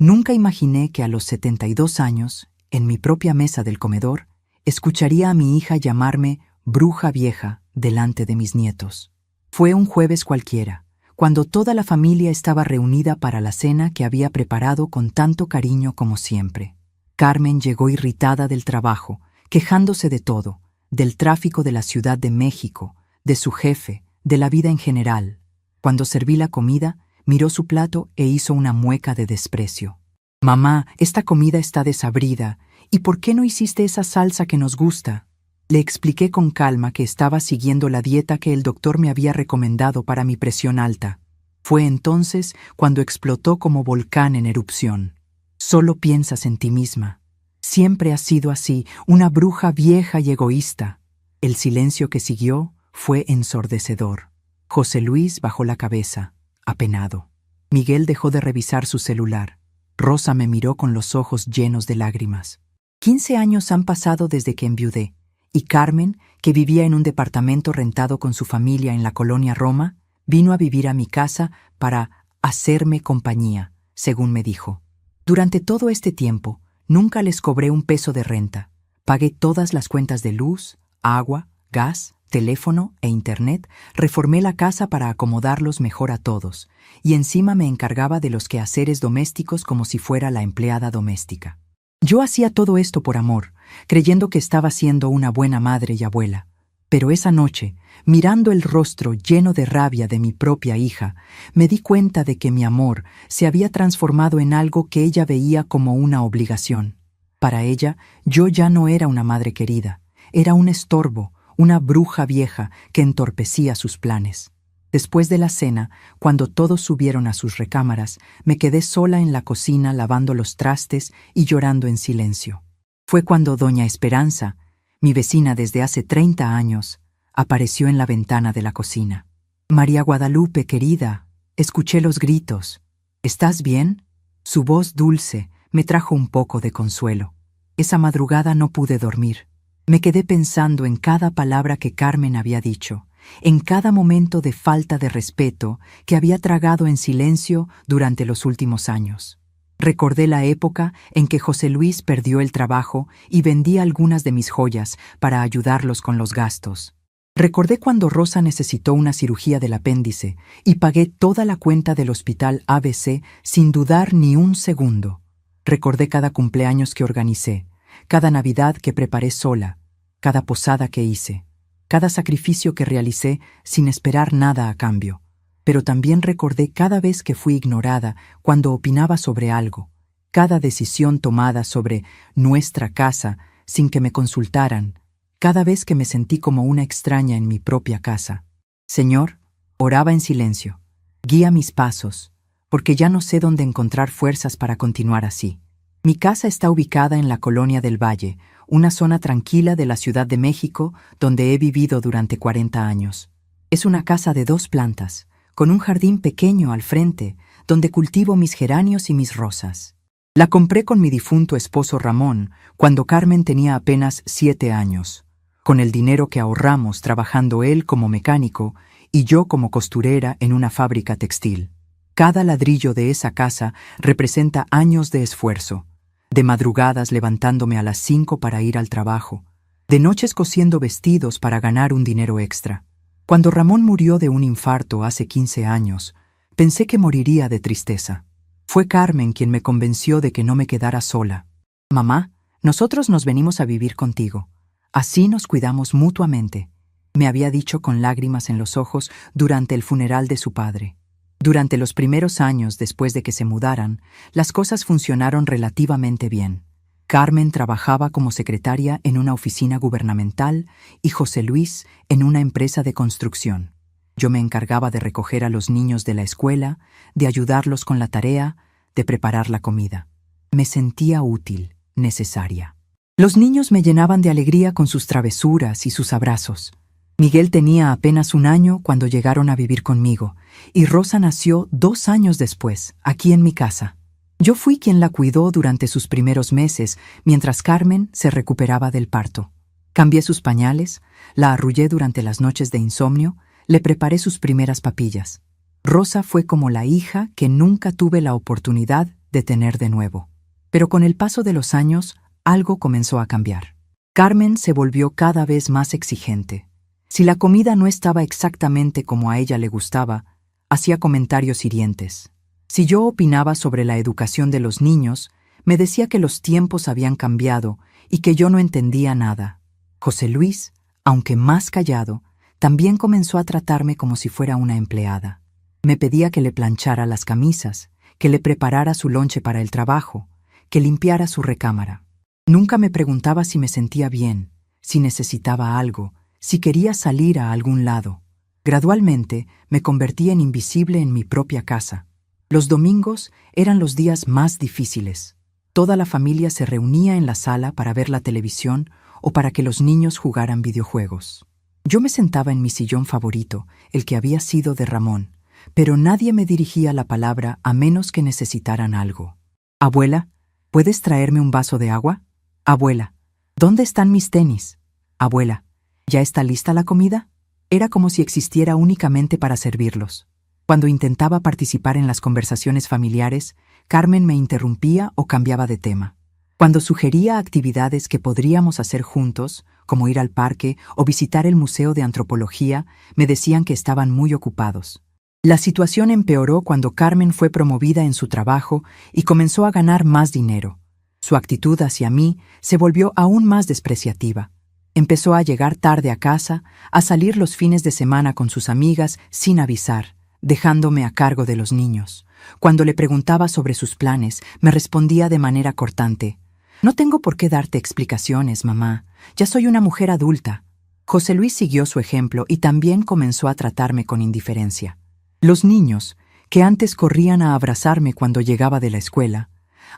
Nunca imaginé que a los 72 años, en mi propia mesa del comedor, escucharía a mi hija llamarme bruja vieja delante de mis nietos. Fue un jueves cualquiera, cuando toda la familia estaba reunida para la cena que había preparado con tanto cariño como siempre. Carmen llegó irritada del trabajo, quejándose de todo, del tráfico de la Ciudad de México, de su jefe, de la vida en general. Cuando serví la comida, miró su plato e hizo una mueca de desprecio. «Mamá, esta comida está desabrida. ¿Y por qué no hiciste esa salsa que nos gusta?». Le expliqué con calma que estaba siguiendo la dieta que el doctor me había recomendado para mi presión alta. Fue entonces cuando explotó como volcán en erupción. «Solo piensas en ti misma. Siempre has sido así, una bruja vieja y egoísta». El silencio que siguió fue ensordecedor. José Luis bajó la cabeza, apenado. Miguel dejó de revisar su celular. Rosa me miró con los ojos llenos de lágrimas. 15 años han pasado desde que enviudé, y Carmen, que vivía en un departamento rentado con su familia en la colonia Roma, vino a vivir a mi casa para hacerme compañía, según me dijo. Durante todo este tiempo, nunca les cobré un peso de renta. Pagué todas las cuentas de luz, agua, gas, teléfono e internet, reformé la casa para acomodarlos mejor a todos, y encima me encargaba de los quehaceres domésticos como si fuera la empleada doméstica. Yo hacía todo esto por amor, creyendo que estaba siendo una buena madre y abuela. Pero esa noche, mirando el rostro lleno de rabia de mi propia hija, me di cuenta de que mi amor se había transformado en algo que ella veía como una obligación. Para ella, yo ya no era una madre querida, era un estorbo, una bruja vieja que entorpecía sus planes. Después de la cena, cuando todos subieron a sus recámaras, me quedé sola en la cocina lavando los trastes y llorando en silencio. Fue cuando doña Esperanza, mi vecina desde hace 30 años, apareció en la ventana de la cocina. «María Guadalupe, querida», escuché los gritos. «¿Estás bien?». Su voz dulce me trajo un poco de consuelo. Esa madrugada no pude dormir. Me quedé pensando en cada palabra que Carmen había dicho, en cada momento de falta de respeto que había tragado en silencio durante los últimos años. Recordé la época en que José Luis perdió el trabajo y vendí algunas de mis joyas para ayudarlos con los gastos. Recordé cuando Rosa necesitó una cirugía del apéndice y pagué toda la cuenta del hospital ABC sin dudar ni un segundo. Recordé cada cumpleaños que organicé, cada Navidad que preparé sola, cada posada que hice, cada sacrificio que realicé sin esperar nada a cambio. Pero también recordé cada vez que fui ignorada cuando opinaba sobre algo, cada decisión tomada sobre nuestra casa sin que me consultaran, cada vez que me sentí como una extraña en mi propia casa. Señor, oraba en silencio, guía mis pasos, porque ya no sé dónde encontrar fuerzas para continuar así. Mi casa está ubicada en la Colonia del Valle, una zona tranquila de la Ciudad de México donde he vivido durante 40 años. Es una casa de 2 plantas, con un jardín pequeño al frente, donde cultivo mis geranios y mis rosas. La compré con mi difunto esposo Ramón, cuando Carmen tenía apenas 7 años, con el dinero que ahorramos trabajando él como mecánico y yo como costurera en una fábrica textil. Cada ladrillo de esa casa representa años de esfuerzo, de madrugadas levantándome a las 5 para ir al trabajo, de noches cosiendo vestidos para ganar un dinero extra. Cuando Ramón murió de un infarto hace 15 años, pensé que moriría de tristeza. Fue Carmen quien me convenció de que no me quedara sola. «Mamá, nosotros nos venimos a vivir contigo. Así nos cuidamos mutuamente», me había dicho con lágrimas en los ojos durante el funeral de su padre. Durante los primeros años después de que se mudaran, las cosas funcionaron relativamente bien. Carmen trabajaba como secretaria en una oficina gubernamental y José Luis en una empresa de construcción. Yo me encargaba de recoger a los niños de la escuela, de ayudarlos con la tarea, de preparar la comida. Me sentía útil, necesaria. Los niños me llenaban de alegría con sus travesuras y sus abrazos. Miguel tenía apenas 1 año cuando llegaron a vivir conmigo, y Rosa nació 2 años después, aquí en mi casa. Yo fui quien la cuidó durante sus primeros meses, mientras Carmen se recuperaba del parto. Cambié sus pañales, la arrullé durante las noches de insomnio, le preparé sus primeras papillas. Rosa fue como la hija que nunca tuve la oportunidad de tener de nuevo. Pero con el paso de los años, algo comenzó a cambiar. Carmen se volvió cada vez más exigente. Si la comida no estaba exactamente como a ella le gustaba, hacía comentarios hirientes. Si yo opinaba sobre la educación de los niños, me decía que los tiempos habían cambiado y que yo no entendía nada. José Luis, aunque más callado, también comenzó a tratarme como si fuera una empleada. Me pedía que le planchara las camisas, que le preparara su lonche para el trabajo, que limpiara su recámara. Nunca me preguntaba si me sentía bien, si necesitaba algo, si quería salir a algún lado. Gradualmente me convertí en invisible en mi propia casa. Los domingos eran los días más difíciles. Toda la familia se reunía en la sala para ver la televisión o para que los niños jugaran videojuegos. Yo me sentaba en mi sillón favorito, el que había sido de Ramón, pero nadie me dirigía la palabra a menos que necesitaran algo. «Abuela, ¿puedes traerme un vaso de agua? Abuela, ¿dónde están mis tenis? Abuela, ¿ya está lista la comida?» Era como si existiera únicamente para servirlos. Cuando intentaba participar en las conversaciones familiares, Carmen me interrumpía o cambiaba de tema. Cuando sugería actividades que podríamos hacer juntos, como ir al parque o visitar el Museo de Antropología, me decían que estaban muy ocupados. La situación empeoró cuando Carmen fue promovida en su trabajo y comenzó a ganar más dinero. Su actitud hacia mí se volvió aún más despreciativa. Empezó a llegar tarde a casa, a salir los fines de semana con sus amigas sin avisar, dejándome a cargo de los niños. Cuando le preguntaba sobre sus planes, me respondía de manera cortante: «No tengo por qué darte explicaciones, mamá. Ya soy una mujer adulta». José Luis siguió su ejemplo y también comenzó a tratarme con indiferencia. Los niños, que antes corrían a abrazarme cuando llegaba de la escuela,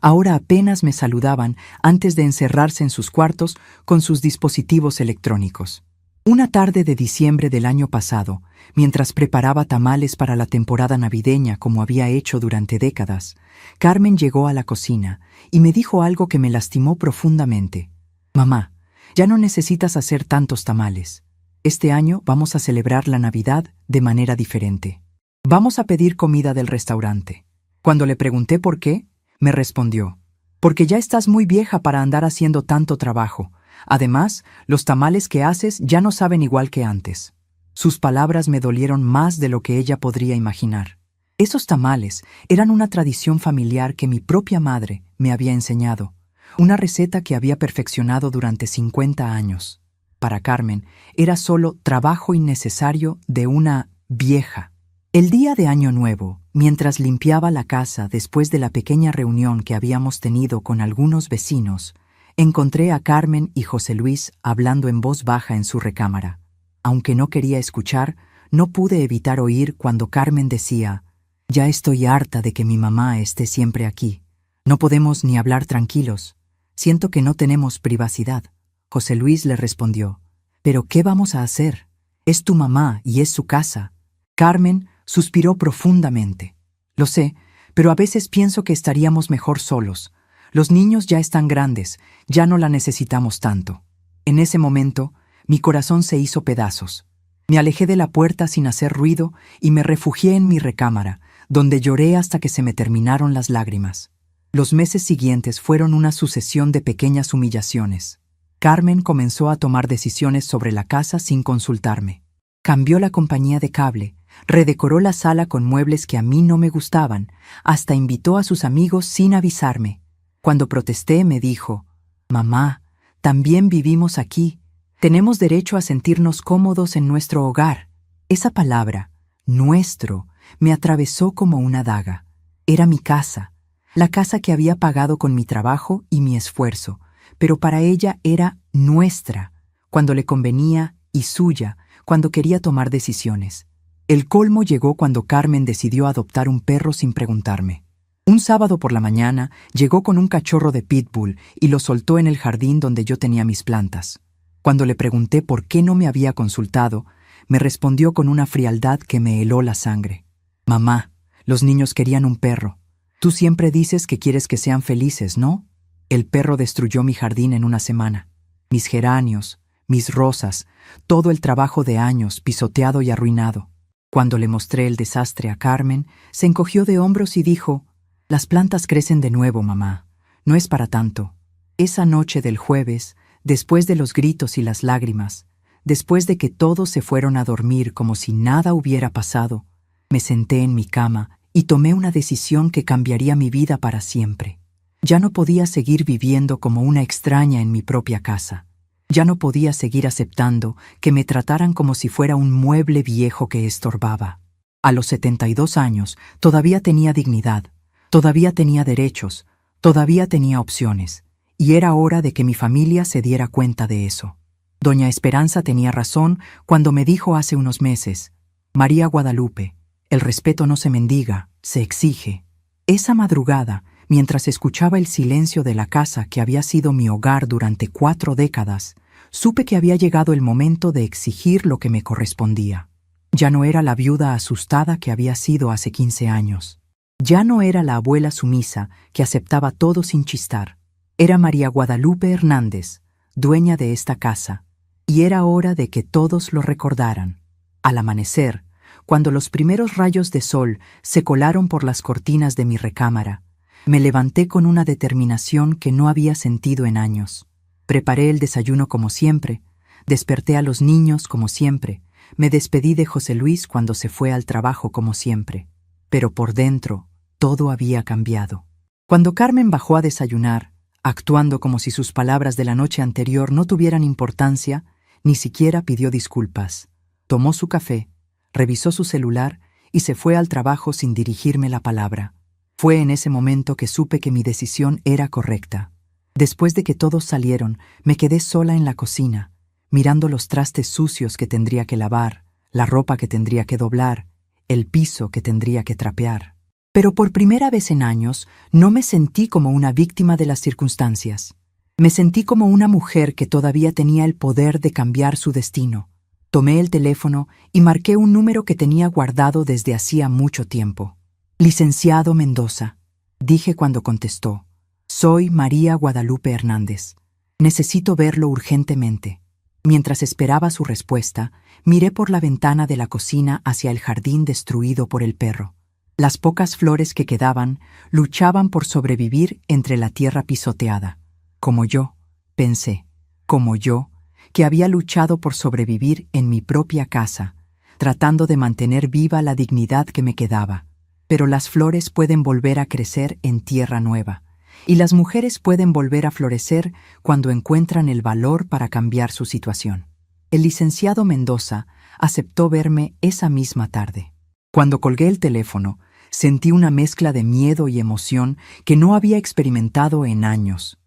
ahora apenas me saludaban antes de encerrarse en sus cuartos con sus dispositivos electrónicos. Una tarde de diciembre del año pasado, mientras preparaba tamales para la temporada navideña como había hecho durante décadas, Carmen llegó a la cocina y me dijo algo que me lastimó profundamente. «Mamá, ya no necesitas hacer tantos tamales. Este año vamos a celebrar la Navidad de manera diferente. Vamos a pedir comida del restaurante». Cuando le pregunté por qué, me respondió: «Porque ya estás muy vieja para andar haciendo tanto trabajo. Además, los tamales que haces ya no saben igual que antes». Sus palabras me dolieron más de lo que ella podría imaginar. Esos tamales eran una tradición familiar que mi propia madre me había enseñado, una receta que había perfeccionado durante 50 años. Para Carmen, era solo trabajo innecesario de una vieja. El día de Año Nuevo, mientras limpiaba la casa después de la pequeña reunión que habíamos tenido con algunos vecinos, encontré a Carmen y José Luis hablando en voz baja en su recámara. Aunque no quería escuchar, no pude evitar oír cuando Carmen decía: «Ya estoy harta de que mi mamá esté siempre aquí. No podemos ni hablar tranquilos. Siento que no tenemos privacidad». José Luis le respondió: «¿Pero qué vamos a hacer? Es tu mamá y es su casa». Carmen suspiró profundamente. «Lo sé, pero a veces pienso que estaríamos mejor solos. Los niños ya están grandes, ya no la necesitamos tanto». En ese momento, mi corazón se hizo pedazos. Me alejé de la puerta sin hacer ruido y me refugié en mi recámara, donde lloré hasta que se me terminaron las lágrimas. Los meses siguientes fueron una sucesión de pequeñas humillaciones. Carmen comenzó a tomar decisiones sobre la casa sin consultarme. Cambió la compañía de cable, redecoró la sala con muebles que a mí no me gustaban, hasta invitó a sus amigos sin avisarme. Cuando protesté, me dijo: «Mamá, también vivimos aquí. Tenemos derecho a sentirnos cómodos en nuestro hogar». Esa palabra, nuestro, me atravesó como una daga. Era mi casa, la casa que había pagado con mi trabajo y mi esfuerzo, pero para ella era nuestra, cuando le convenía, y suya, cuando quería tomar decisiones. El colmo llegó cuando Carmen decidió adoptar un perro sin preguntarme. Un sábado por la mañana llegó con un cachorro de pitbull y lo soltó en el jardín donde yo tenía mis plantas. Cuando le pregunté por qué no me había consultado, me respondió con una frialdad que me heló la sangre: «Mamá, los niños querían un perro. Tú siempre dices que quieres que sean felices, ¿no?». El perro destruyó mi jardín en una semana. Mis geranios, mis rosas, todo el trabajo de años pisoteado y arruinado. Cuando le mostré el desastre a Carmen, se encogió de hombros y dijo: Las plantas crecen de nuevo, mamá. No es para tanto. Esa noche del jueves, después de los gritos y las lágrimas, después de que todos se fueron a dormir como si nada hubiera pasado, me senté en mi cama y tomé una decisión que cambiaría mi vida para siempre. Ya no podía seguir viviendo como una extraña en mi propia casa. Ya no podía seguir aceptando que me trataran como si fuera un mueble viejo que estorbaba. A los 72 años todavía tenía dignidad, todavía tenía derechos, todavía tenía opciones, y era hora de que mi familia se diera cuenta de eso. Doña Esperanza tenía razón cuando me dijo hace unos meses: María Guadalupe, el respeto no se mendiga, se exige. Esa madrugada, mientras escuchaba el silencio de la casa que había sido mi hogar durante 4 décadas, supe que había llegado el momento de exigir lo que me correspondía. Ya no era la viuda asustada que había sido hace 15 años. Ya no era la abuela sumisa que aceptaba todo sin chistar. Era María Guadalupe Hernández, dueña de esta casa, y era hora de que todos lo recordaran. Al amanecer, cuando los primeros rayos de sol se colaron por las cortinas de mi recámara, me levanté con una determinación que no había sentido en años. Preparé el desayuno como siempre, desperté a los niños como siempre, me despedí de José Luis cuando se fue al trabajo como siempre. Pero por dentro, todo había cambiado. Cuando Carmen bajó a desayunar, actuando como si sus palabras de la noche anterior no tuvieran importancia, ni siquiera pidió disculpas. Tomó su café, revisó su celular y se fue al trabajo sin dirigirme la palabra. Fue en ese momento que supe que mi decisión era correcta. Después de que todos salieron, me quedé sola en la cocina, mirando los trastes sucios que tendría que lavar, la ropa que tendría que doblar, el piso que tendría que trapear. Pero por primera vez en años no me sentí como una víctima de las circunstancias. Me sentí como una mujer que todavía tenía el poder de cambiar su destino. Tomé el teléfono y marqué un número que tenía guardado desde hacía mucho tiempo. Licenciado Mendoza, dije cuando contestó. Soy María Guadalupe Hernández. Necesito verlo urgentemente. Mientras esperaba su respuesta, miré por la ventana de la cocina hacia el jardín destruido por el perro. Las pocas flores que quedaban luchaban por sobrevivir entre la tierra pisoteada. Como yo, pensé, como yo, que había luchado por sobrevivir en mi propia casa, tratando de mantener viva la dignidad que me quedaba. Pero las flores pueden volver a crecer en tierra nueva, y las mujeres pueden volver a florecer cuando encuentran el valor para cambiar su situación. El licenciado Mendoza aceptó verme esa misma tarde. Cuando colgué el teléfono, sentí una mezcla de miedo y emoción que no había experimentado en años.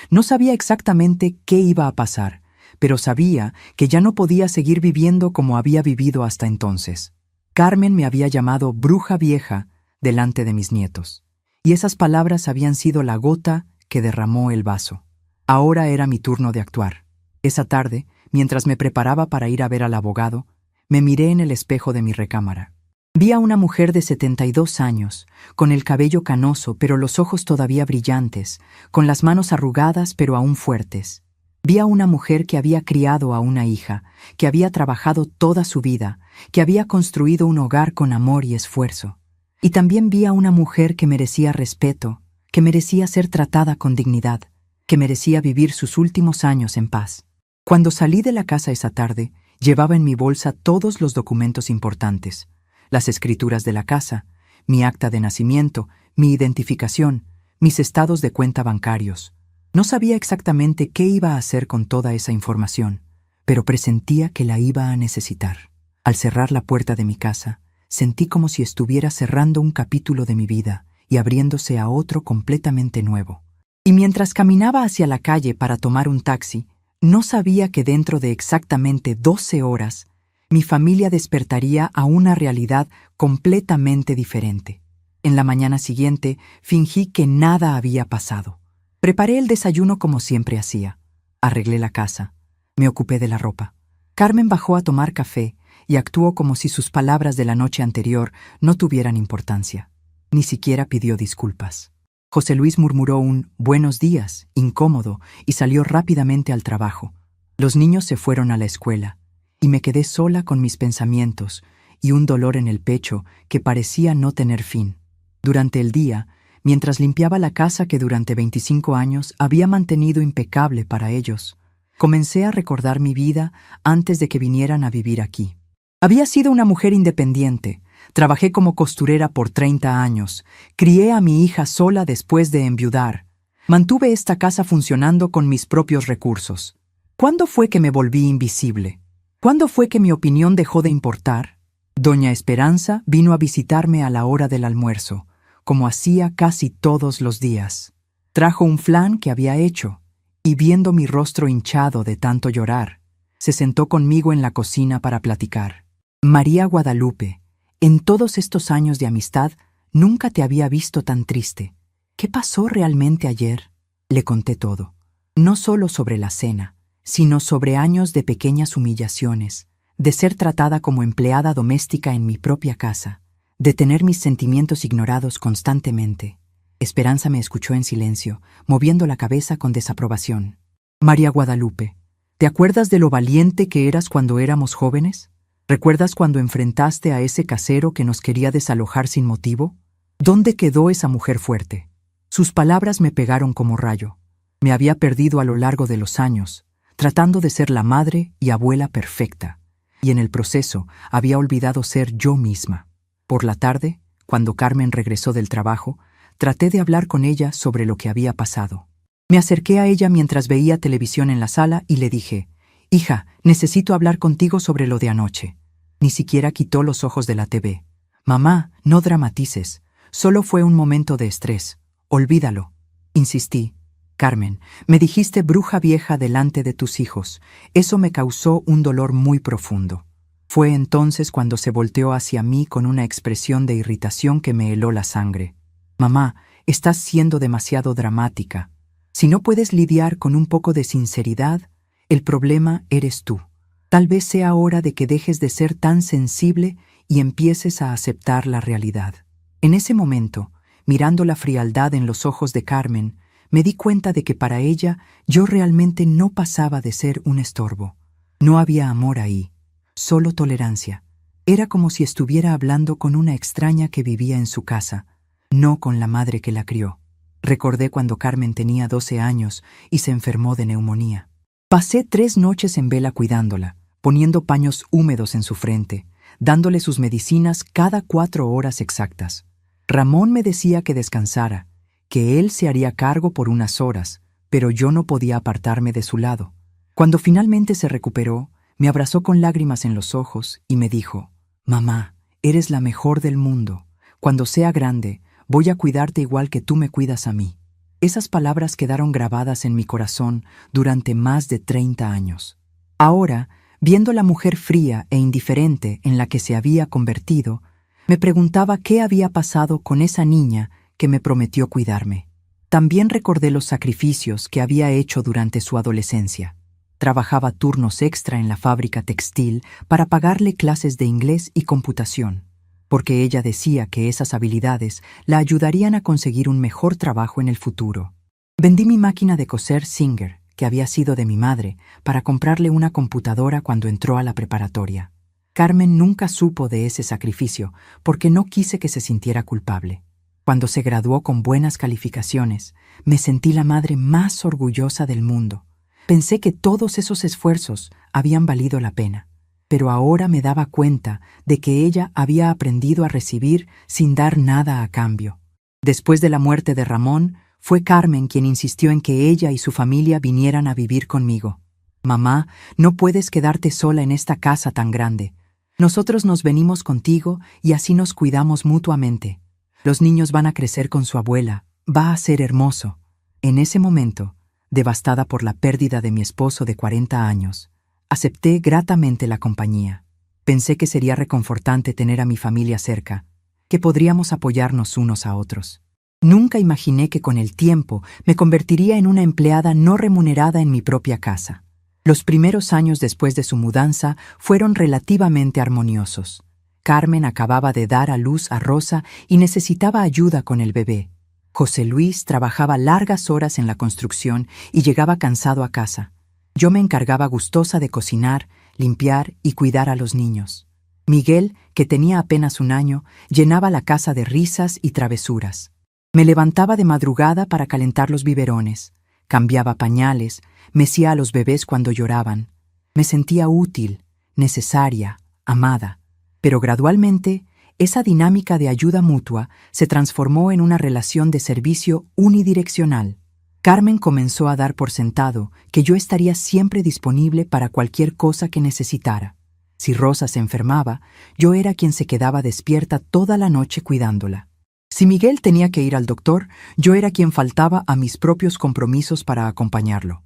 No sabía exactamente qué iba a pasar, pero sabía que ya no podía seguir viviendo como había vivido hasta entonces. Carmen me había llamado bruja vieja delante de mis nietos, y esas palabras habían sido la gota que derramó el vaso. Ahora era mi turno de actuar. Esa tarde, mientras me preparaba para ir a ver al abogado, me miré en el espejo de mi recámara. Vi a una mujer de 72 años, con el cabello canoso pero los ojos todavía brillantes, con las manos arrugadas pero aún fuertes. Vi a una mujer que había criado a una hija, que había trabajado toda su vida, que había construido un hogar con amor y esfuerzo. Y también vi a una mujer que merecía respeto, que merecía ser tratada con dignidad, que merecía vivir sus últimos años en paz. Cuando salí de la casa esa tarde, llevaba en mi bolsa todos los documentos importantes: las escrituras de la casa, mi acta de nacimiento, mi identificación, mis estados de cuenta bancarios. No sabía exactamente qué iba a hacer con toda esa información, pero presentía que la iba a necesitar. Al cerrar la puerta de mi casa, sentí como si estuviera cerrando un capítulo de mi vida y abriéndose a otro completamente nuevo. Y mientras caminaba hacia la calle para tomar un taxi, no sabía que dentro de exactamente 12 horas, mi familia despertaría a una realidad completamente diferente. En la mañana siguiente, fingí que nada había pasado. Preparé el desayuno como siempre hacía. Arreglé la casa. Me ocupé de la ropa. Carmen bajó a tomar café y actuó como si sus palabras de la noche anterior no tuvieran importancia. Ni siquiera pidió disculpas. José Luis murmuró un «buenos días», incómodo, y salió rápidamente al trabajo. Los niños se fueron a la escuela, y me quedé sola con mis pensamientos y un dolor en el pecho que parecía no tener fin. Durante el día, mientras limpiaba la casa que durante 25 años había mantenido impecable para ellos. Comencé a recordar mi vida antes de que vinieran a vivir aquí. Había sido una mujer independiente. Trabajé como costurera por 30 años. Crié a mi hija sola después de enviudar. Mantuve esta casa funcionando con mis propios recursos. ¿Cuándo fue que me volví invisible? ¿Cuándo fue que mi opinión dejó de importar? Doña Esperanza vino a visitarme a la hora del almuerzo, como hacía casi todos los días. Trajo un flan que había hecho, y viendo mi rostro hinchado de tanto llorar, se sentó conmigo en la cocina para platicar. María Guadalupe, en todos estos años de amistad, nunca te había visto tan triste. ¿Qué pasó realmente ayer? Le conté todo. No solo sobre la cena, sino sobre años de pequeñas humillaciones, de ser tratada como empleada doméstica en mi propia casa, de tener mis sentimientos ignorados constantemente. Esperanza me escuchó en silencio, moviendo la cabeza con desaprobación. María Guadalupe, ¿te acuerdas de lo valiente que eras cuando éramos jóvenes? ¿Recuerdas cuando enfrentaste a ese casero que nos quería desalojar sin motivo? ¿Dónde quedó esa mujer fuerte? Sus palabras me pegaron como rayo. Me había perdido a lo largo de los años, tratando de ser la madre y abuela perfecta, y en el proceso había olvidado ser yo misma. Por la tarde, cuando Carmen regresó del trabajo, traté de hablar con ella sobre lo que había pasado. Me acerqué a ella mientras veía televisión en la sala y le dije: «Hija, necesito hablar contigo sobre lo de anoche». Ni siquiera quitó los ojos de la TV. «Mamá, no dramatices. Solo fue un momento de estrés. Olvídalo». Insistí. «Carmen, me dijiste bruja vieja delante de tus hijos. Eso me causó un dolor muy profundo». Fue entonces cuando se volteó hacia mí con una expresión de irritación que me heló la sangre. «Mamá, estás siendo demasiado dramática. Si no puedes lidiar con un poco de sinceridad, el problema eres tú. Tal vez sea hora de que dejes de ser tan sensible y empieces a aceptar la realidad». En ese momento, mirando la frialdad en los ojos de Carmen, me di cuenta de que para ella yo realmente no pasaba de ser un estorbo. No había amor ahí, solo tolerancia. Era como si estuviera hablando con una extraña que vivía en su casa, no con la madre que la crió. Recordé cuando Carmen tenía 12 años y se enfermó de neumonía. Pasé 3 noches en vela cuidándola, poniendo paños húmedos en su frente, dándole sus medicinas cada 4 horas exactas. Ramón me decía que descansara, que él se haría cargo por unas horas, pero yo no podía apartarme de su lado. Cuando finalmente se recuperó, me abrazó con lágrimas en los ojos y me dijo: «Mamá, eres la mejor del mundo. Cuando sea grande, voy a cuidarte igual que tú me cuidas a mí». Esas palabras quedaron grabadas en mi corazón durante más de 30 años. Ahora, viendo la mujer fría e indiferente en la que se había convertido, me preguntaba qué había pasado con esa niña que me prometió cuidarme. También recordé los sacrificios que había hecho durante su adolescencia. Trabajaba turnos extra en la fábrica textil para pagarle clases de inglés y computación, porque ella decía que esas habilidades la ayudarían a conseguir un mejor trabajo en el futuro. Vendí mi máquina de coser Singer, que había sido de mi madre, para comprarle una computadora cuando entró a la preparatoria. Carmen nunca supo de ese sacrificio porque no quise que se sintiera culpable. Cuando se graduó con buenas calificaciones, me sentí la madre más orgullosa del mundo. Pensé que todos esos esfuerzos habían valido la pena, pero ahora me daba cuenta de que ella había aprendido a recibir sin dar nada a cambio. Después de la muerte de Ramón, fue Carmen quien insistió en que ella y su familia vinieran a vivir conmigo. «Mamá, no puedes quedarte sola en esta casa tan grande. Nosotros nos venimos contigo y así nos cuidamos mutuamente. Los niños van a crecer con su abuela. Va a ser hermoso». En ese momento, devastada por la pérdida de mi esposo de 40 años, acepté gratamente la compañía. Pensé que sería reconfortante tener a mi familia cerca, que podríamos apoyarnos unos a otros. Nunca imaginé que con el tiempo me convertiría en una empleada no remunerada en mi propia casa. Los primeros años después de su mudanza fueron relativamente armoniosos. Carmen acababa de dar a luz a Rosa y necesitaba ayuda con el bebé. José Luis trabajaba largas horas en la construcción y llegaba cansado a casa. Yo me encargaba gustosa de cocinar, limpiar y cuidar a los niños. Miguel, que tenía apenas 1 año, llenaba la casa de risas y travesuras. Me levantaba de madrugada para calentar los biberones, cambiaba pañales, mecía a los bebés cuando lloraban. Me sentía útil, necesaria, amada. Pero gradualmente, esa dinámica de ayuda mutua se transformó en una relación de servicio unidireccional. Carmen comenzó a dar por sentado que yo estaría siempre disponible para cualquier cosa que necesitara. Si Rosa se enfermaba, yo era quien se quedaba despierta toda la noche cuidándola. Si Miguel tenía que ir al doctor, yo era quien faltaba a mis propios compromisos para acompañarlo.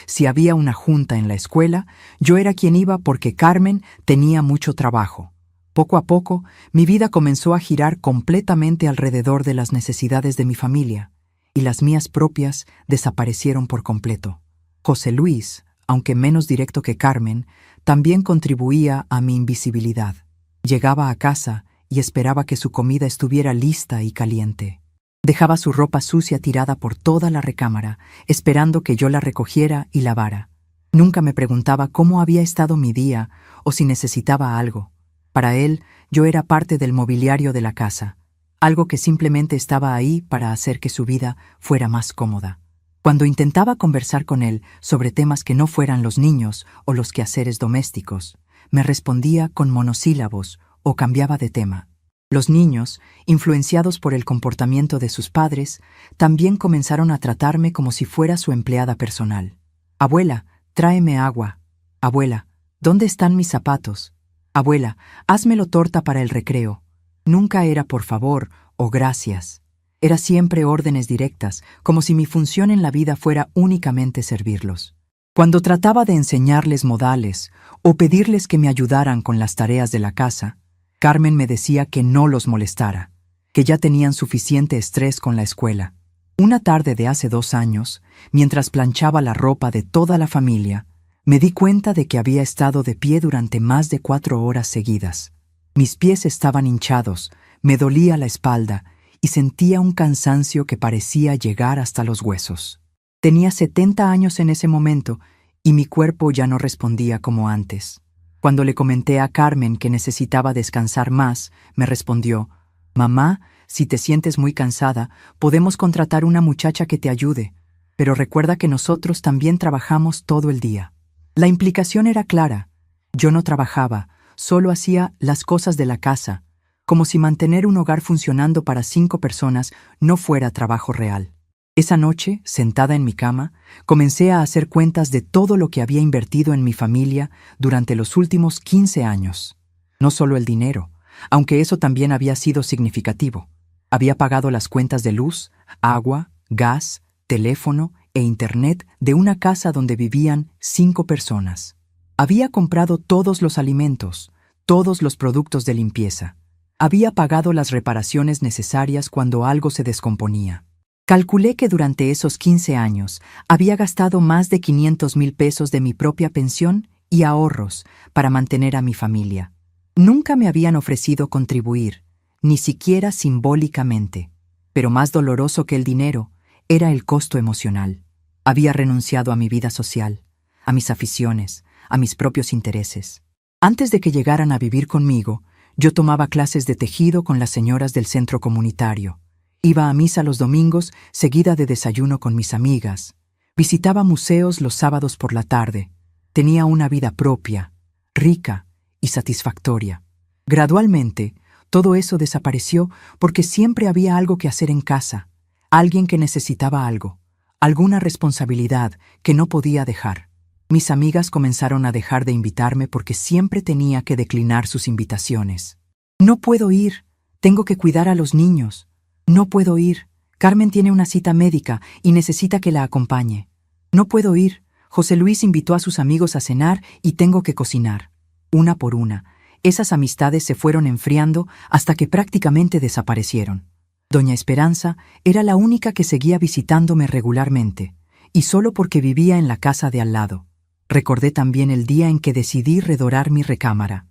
Si había una junta en la escuela, yo era quien iba porque Carmen tenía mucho trabajo. Poco a poco, mi vida comenzó a girar completamente alrededor de las necesidades de mi familia, y las mías propias desaparecieron por completo. José Luis, aunque menos directo que Carmen, también contribuía a mi invisibilidad. Llegaba a casa y esperaba que su comida estuviera lista y caliente. Dejaba su ropa sucia tirada por toda la recámara, esperando que yo la recogiera y lavara. Nunca me preguntaba cómo había estado mi día o si necesitaba algo. Para él, yo era parte del mobiliario de la casa, algo que simplemente estaba ahí para hacer que su vida fuera más cómoda. Cuando intentaba conversar con él sobre temas que no fueran los niños o los quehaceres domésticos, me respondía con monosílabos o cambiaba de tema. Los niños, influenciados por el comportamiento de sus padres, también comenzaron a tratarme como si fuera su empleada personal. Abuela, tráeme agua. Abuela, ¿dónde están mis zapatos? Abuela, házmelo torta para el recreo. Nunca era por favor o gracias. Era siempre órdenes directas, como si mi función en la vida fuera únicamente servirlos. Cuando trataba de enseñarles modales o pedirles que me ayudaran con las tareas de la casa, Carmen me decía que no los molestara, que ya tenían suficiente estrés con la escuela. Una tarde de hace 2 años, mientras planchaba la ropa de toda la familia, me di cuenta de que había estado de pie durante más de 4 horas seguidas. Mis pies estaban hinchados, me dolía la espalda y sentía un cansancio que parecía llegar hasta los huesos. Tenía 70 años en ese momento y mi cuerpo ya no respondía como antes. Cuando le comenté a Carmen que necesitaba descansar más, me respondió: «Mamá, si te sientes muy cansada, podemos contratar una muchacha que te ayude, pero recuerda que nosotros también trabajamos todo el día». La implicación era clara. Yo no trabajaba, solo hacía las cosas de la casa, como si mantener un hogar funcionando para 5 personas no fuera trabajo real. Esa noche, sentada en mi cama, comencé a hacer cuentas de todo lo que había invertido en mi familia durante los últimos 15 años. No solo el dinero, aunque eso también había sido significativo. Había pagado las cuentas de luz, agua, gas, teléfono e internet de una casa donde vivían 5 personas. Había comprado todos los alimentos, todos los productos de limpieza. Había pagado las reparaciones necesarias cuando algo se descomponía. Calculé que durante esos 15 años había gastado más de 500,000 pesos de mi propia pensión y ahorros para mantener a mi familia. Nunca me habían ofrecido contribuir, ni siquiera simbólicamente. Pero más doloroso que el dinero era el costo emocional. Había renunciado a mi vida social, a mis aficiones, a mis propios intereses. Antes de que llegaran a vivir conmigo, yo tomaba clases de tejido con las señoras del centro comunitario. Iba a misa los domingos, seguida de desayuno con mis amigas. Visitaba museos los sábados por la tarde. Tenía una vida propia, rica y satisfactoria. Gradualmente, todo eso desapareció porque siempre había algo que hacer en casa, alguien que necesitaba algo, alguna responsabilidad que no podía dejar. Mis amigas comenzaron a dejar de invitarme porque siempre tenía que declinar sus invitaciones. «No puedo ir, tengo que cuidar a los niños. No puedo ir, Carmen tiene una cita médica y necesita que la acompañe. No puedo ir, José Luis invitó a sus amigos a cenar y tengo que cocinar». Una por una, esas amistades se fueron enfriando hasta que prácticamente desaparecieron. Doña Esperanza era la única que seguía visitándome regularmente, y solo porque vivía en la casa de al lado. Recordé también el día en que decidí redorar mi recámara.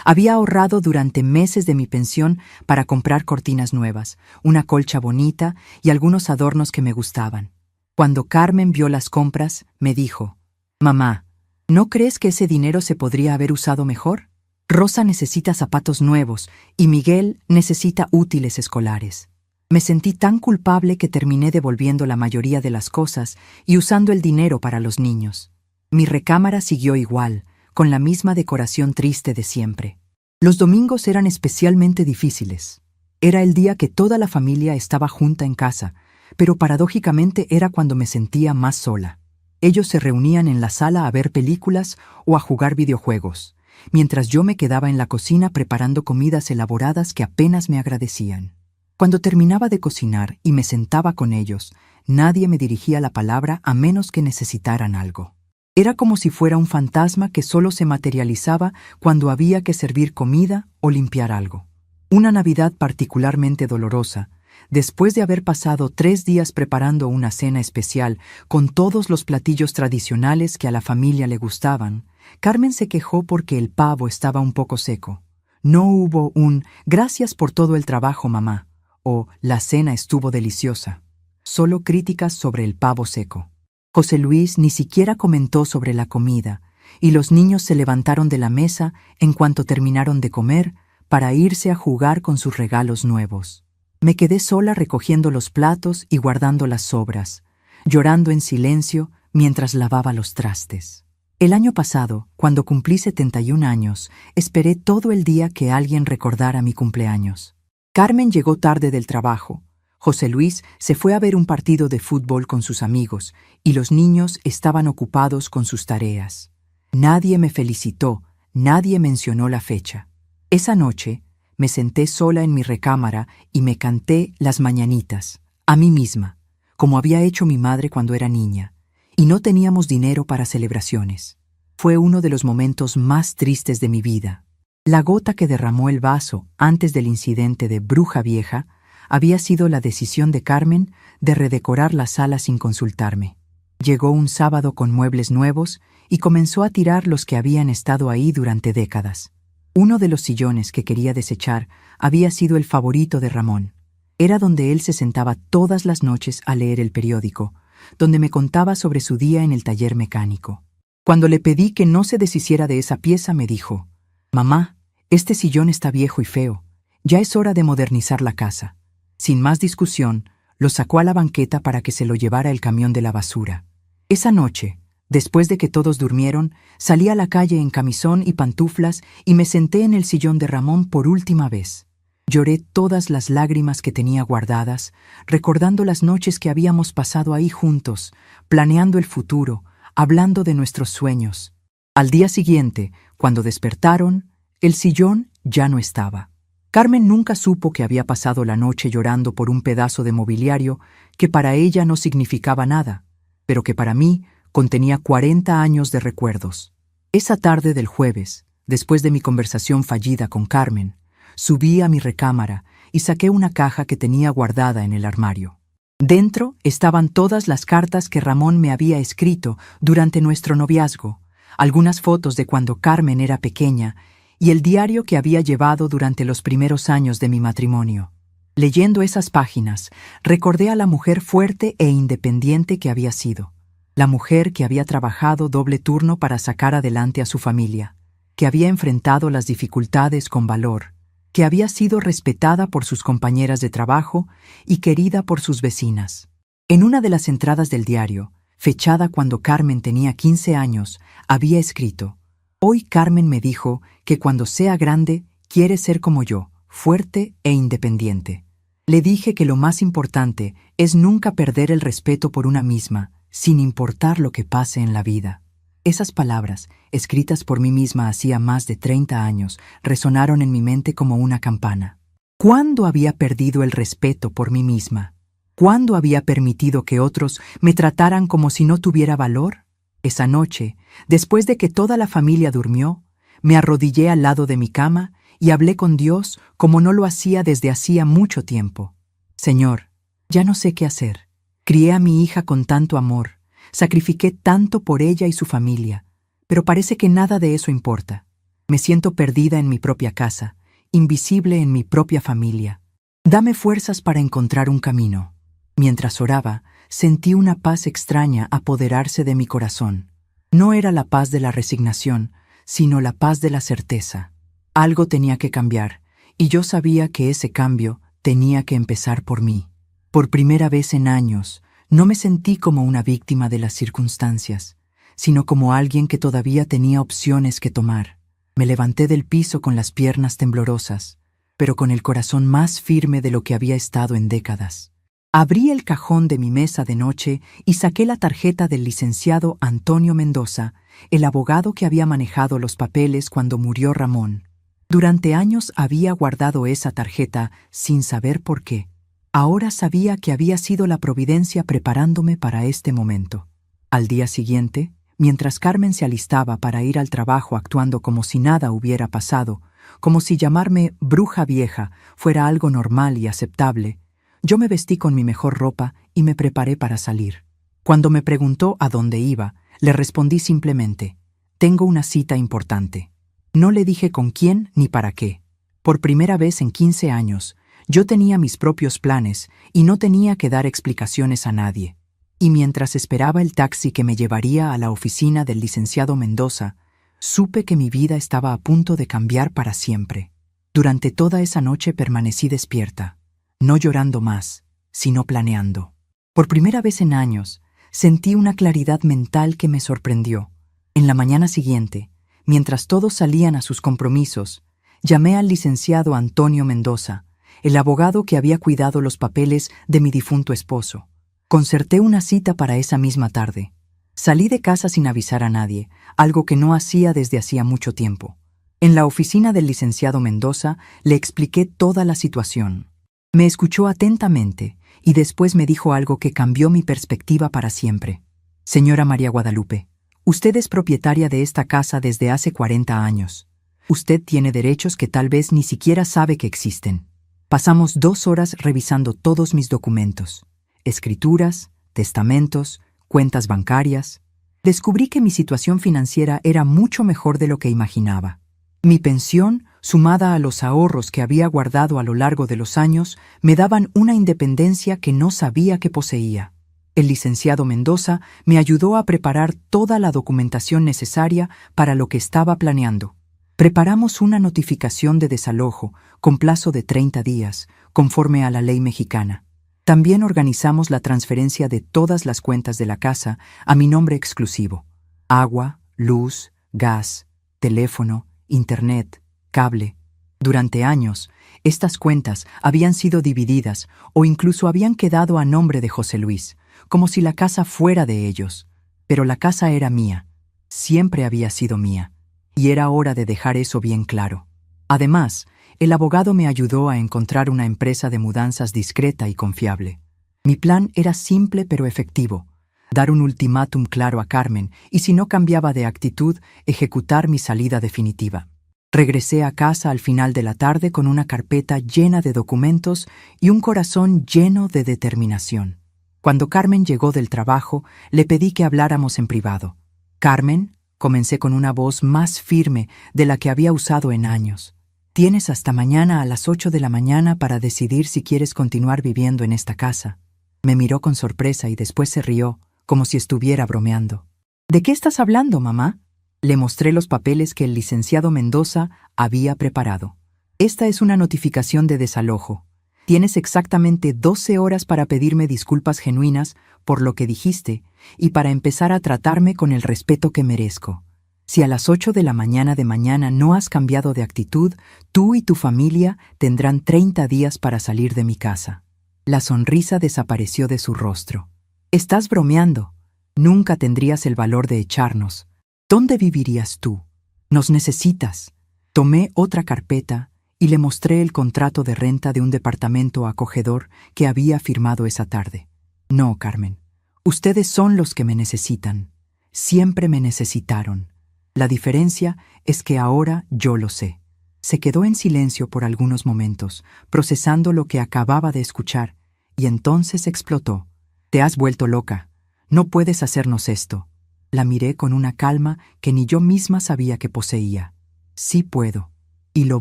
Había ahorrado durante meses de mi pensión para comprar cortinas nuevas, una colcha bonita y algunos adornos que me gustaban. Cuando Carmen vio las compras, me dijo: «Mamá, ¿no crees que ese dinero se podría haber usado mejor? Rosa necesita zapatos nuevos y Miguel necesita útiles escolares». Me sentí tan culpable que terminé devolviendo la mayoría de las cosas y usando el dinero para los niños. Mi recámara siguió igual, con la misma decoración triste de siempre. Los domingos eran especialmente difíciles. Era el día que toda la familia estaba junta en casa, pero paradójicamente era cuando me sentía más sola. Ellos se reunían en la sala a ver películas o a jugar videojuegos, mientras yo me quedaba en la cocina preparando comidas elaboradas que apenas me agradecían. Cuando terminaba de cocinar y me sentaba con ellos, nadie me dirigía la palabra a menos que necesitaran algo. Era como si fuera un fantasma que solo se materializaba cuando había que servir comida o limpiar algo. Una Navidad particularmente dolorosa, después de haber pasado 3 días preparando una cena especial con todos los platillos tradicionales que a la familia le gustaban, Carmen se quejó porque el pavo estaba un poco seco. No hubo un «gracias por todo el trabajo, mamá» o «la cena estuvo deliciosa». Solo críticas sobre el pavo seco. José Luis ni siquiera comentó sobre la comida, y los niños se levantaron de la mesa en cuanto terminaron de comer para irse a jugar con sus regalos nuevos. Me quedé sola recogiendo los platos y guardando las sobras, llorando en silencio mientras lavaba los trastes. El año pasado, cuando cumplí 71 años, esperé todo el día que alguien recordara mi cumpleaños. Carmen llegó tarde del trabajo. José Luis se fue a ver un partido de fútbol con sus amigos y los niños estaban ocupados con sus tareas. Nadie me felicitó, nadie mencionó la fecha. Esa noche me senté sola en mi recámara y me canté las mañanitas, a mí misma, como había hecho mi madre cuando era niña, y no teníamos dinero para celebraciones. Fue uno de los momentos más tristes de mi vida. La gota que derramó el vaso antes del incidente de Bruja Vieja había sido la decisión de Carmen de redecorar la sala sin consultarme. Llegó un sábado con muebles nuevos y comenzó a tirar los que habían estado ahí durante décadas. Uno de los sillones que quería desechar había sido el favorito de Ramón. Era donde él se sentaba todas las noches a leer el periódico, donde me contaba sobre su día en el taller mecánico. Cuando le pedí que no se deshiciera de esa pieza, me dijo: «Mamá, este sillón está viejo y feo. Ya es hora de modernizar la casa». Sin más discusión, lo sacó a la banqueta para que se lo llevara el camión de la basura. Esa noche, después de que todos durmieron, salí a la calle en camisón y pantuflas y me senté en el sillón de Ramón por última vez. Lloré todas las lágrimas que tenía guardadas, recordando las noches que habíamos pasado ahí juntos, planeando el futuro, hablando de nuestros sueños. Al día siguiente, cuando despertaron, el sillón ya no estaba. Carmen nunca supo que había pasado la noche llorando por un pedazo de mobiliario que para ella no significaba nada, pero que para mí contenía 40 años de recuerdos. Esa tarde del jueves, después de mi conversación fallida con Carmen, subí a mi recámara y saqué una caja que tenía guardada en el armario. Dentro estaban todas las cartas que Ramón me había escrito durante nuestro noviazgo, algunas fotos de cuando Carmen era pequeña y el diario que había llevado durante los primeros años de mi matrimonio. Leyendo esas páginas, recordé a la mujer fuerte e independiente que había sido, la mujer que había trabajado doble turno para sacar adelante a su familia, que había enfrentado las dificultades con valor, que había sido respetada por sus compañeras de trabajo y querida por sus vecinas. En una de las entradas del diario, fechada cuando Carmen tenía 15 años, había escrito: «Hoy Carmen me dijo que cuando sea grande quiere ser como yo, fuerte e independiente. Le dije que lo más importante es nunca perder el respeto por una misma, sin importar lo que pase en la vida». Esas palabras, escritas por mí misma hacía más de 30 años, resonaron en mi mente como una campana. ¿Cuándo había perdido el respeto por mí misma? ¿Cuándo había permitido que otros me trataran como si no tuviera valor? Esa noche, después de que toda la familia durmió, me arrodillé al lado de mi cama y hablé con Dios como no lo hacía desde hacía mucho tiempo. «Señor, ya no sé qué hacer. Crié a mi hija con tanto amor, sacrifiqué tanto por ella y su familia, pero parece que nada de eso importa. Me siento perdida en mi propia casa, invisible en mi propia familia. Dame fuerzas para encontrar un camino». Mientras oraba, sentí una paz extraña apoderarse de mi corazón. No era la paz de la resignación, sino la paz de la certeza. Algo tenía que cambiar, y yo sabía que ese cambio Tenía que empezar por mí. Por primera vez en años, no me sentí como una víctima de las circunstancias, sino como alguien que todavía tenía opciones que tomar. Me levanté del piso con las piernas temblorosas, pero con el corazón más firme de lo que había estado en décadas. Abrí el cajón de mi mesa de noche y saqué la tarjeta del licenciado Antonio Mendoza, el abogado que había manejado los papeles cuando murió Ramón. Durante años había guardado esa tarjeta sin saber por qué. Ahora sabía que había sido la providencia preparándome para este momento. Al día siguiente, mientras Carmen se alistaba para ir al trabajo actuando como si nada hubiera pasado, como si llamarme bruja vieja fuera algo normal y aceptable, yo me vestí con mi mejor ropa y me preparé para salir. Cuando me preguntó a dónde iba, le respondí simplemente: tengo una cita importante. No le dije con quién ni para qué. Por primera vez en 15 años, yo tenía mis propios planes y no tenía que dar explicaciones a nadie. Y mientras esperaba el taxi que me llevaría a la oficina del licenciado Mendoza, supe que mi vida estaba a punto de cambiar para siempre. Durante toda esa noche permanecí despierta, no llorando más, sino planeando. Por primera vez en años, sentí una claridad mental que me sorprendió. En la mañana siguiente, mientras todos salían a sus compromisos, llamé al licenciado Antonio Mendoza, el abogado que había cuidado los papeles de mi difunto esposo. Concerté una cita para esa misma tarde. Salí de casa sin avisar a nadie, algo que no hacía desde hacía mucho tiempo. En la oficina del licenciado Mendoza le expliqué toda la situación. Me escuchó atentamente y después me dijo algo que cambió mi perspectiva para siempre. Señora María Guadalupe, usted es propietaria de esta casa desde hace 40 años. Usted tiene derechos que tal vez ni siquiera sabe que existen. Pasamos 2 horas revisando todos mis documentos. Escrituras, testamentos, cuentas bancarias. Descubrí que mi situación financiera era mucho mejor de lo que imaginaba. Mi pensión, sumada a los ahorros que había guardado a lo largo de los años, me daban una independencia que no sabía que poseía. El licenciado Mendoza me ayudó a preparar toda la documentación necesaria para lo que estaba planeando. Preparamos una notificación de desalojo con plazo de 30 días, conforme a la ley mexicana. También organizamos la transferencia de todas las cuentas de la casa a mi nombre exclusivo: agua, luz, gas, teléfono, internet, cable. Durante años, estas cuentas habían sido divididas o incluso habían quedado a nombre de José Luis, como si la casa fuera de ellos. Pero la casa era mía, siempre había sido mía, y era hora de dejar eso bien claro. Además, el abogado me ayudó a encontrar una empresa de mudanzas discreta y confiable. Mi plan era simple pero efectivo: dar un ultimátum claro a Carmen y, si no cambiaba de actitud, ejecutar mi salida definitiva. Regresé a casa al final de la tarde con una carpeta llena de documentos y un corazón lleno de determinación. Cuando Carmen llegó del trabajo, le pedí que habláramos en privado. Carmen, comencé con una voz más firme de la que había usado en años. Tienes hasta mañana a las 8 de la mañana para decidir si quieres continuar viviendo en esta casa. Me miró con sorpresa y después se rió, como si estuviera bromeando. ¿De qué estás hablando, mamá? Le mostré los papeles que el licenciado Mendoza había preparado. Esta es una notificación de desalojo. Tienes exactamente 12 horas para pedirme disculpas genuinas por lo que dijiste y para empezar a tratarme con el respeto que merezco. Si a las 8 de la mañana de mañana no has cambiado de actitud, tú y tu familia tendrán 30 días para salir de mi casa. La sonrisa desapareció de su rostro. Estás bromeando. Nunca tendrías el valor de echarnos. ¿Dónde vivirías tú? Nos necesitas. Tomé otra carpeta y le mostré el contrato de renta de un departamento acogedor que había firmado esa tarde. No, Carmen. Ustedes son los que me necesitan. Siempre me necesitaron. La diferencia es que ahora yo lo sé. Se quedó en silencio por algunos momentos, procesando lo que acababa de escuchar, y entonces explotó. Te has vuelto loca. No puedes hacernos esto. La miré con una calma que ni yo misma sabía que poseía. Sí puedo, y lo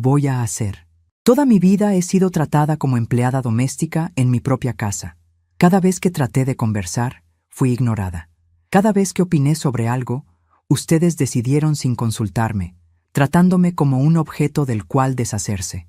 voy a hacer. Toda mi vida he sido tratada como empleada doméstica en mi propia casa. Cada vez que traté de conversar, fui ignorada. Cada vez que opiné sobre algo, ustedes decidieron sin consultarme, tratándome como un objeto del cual deshacerse.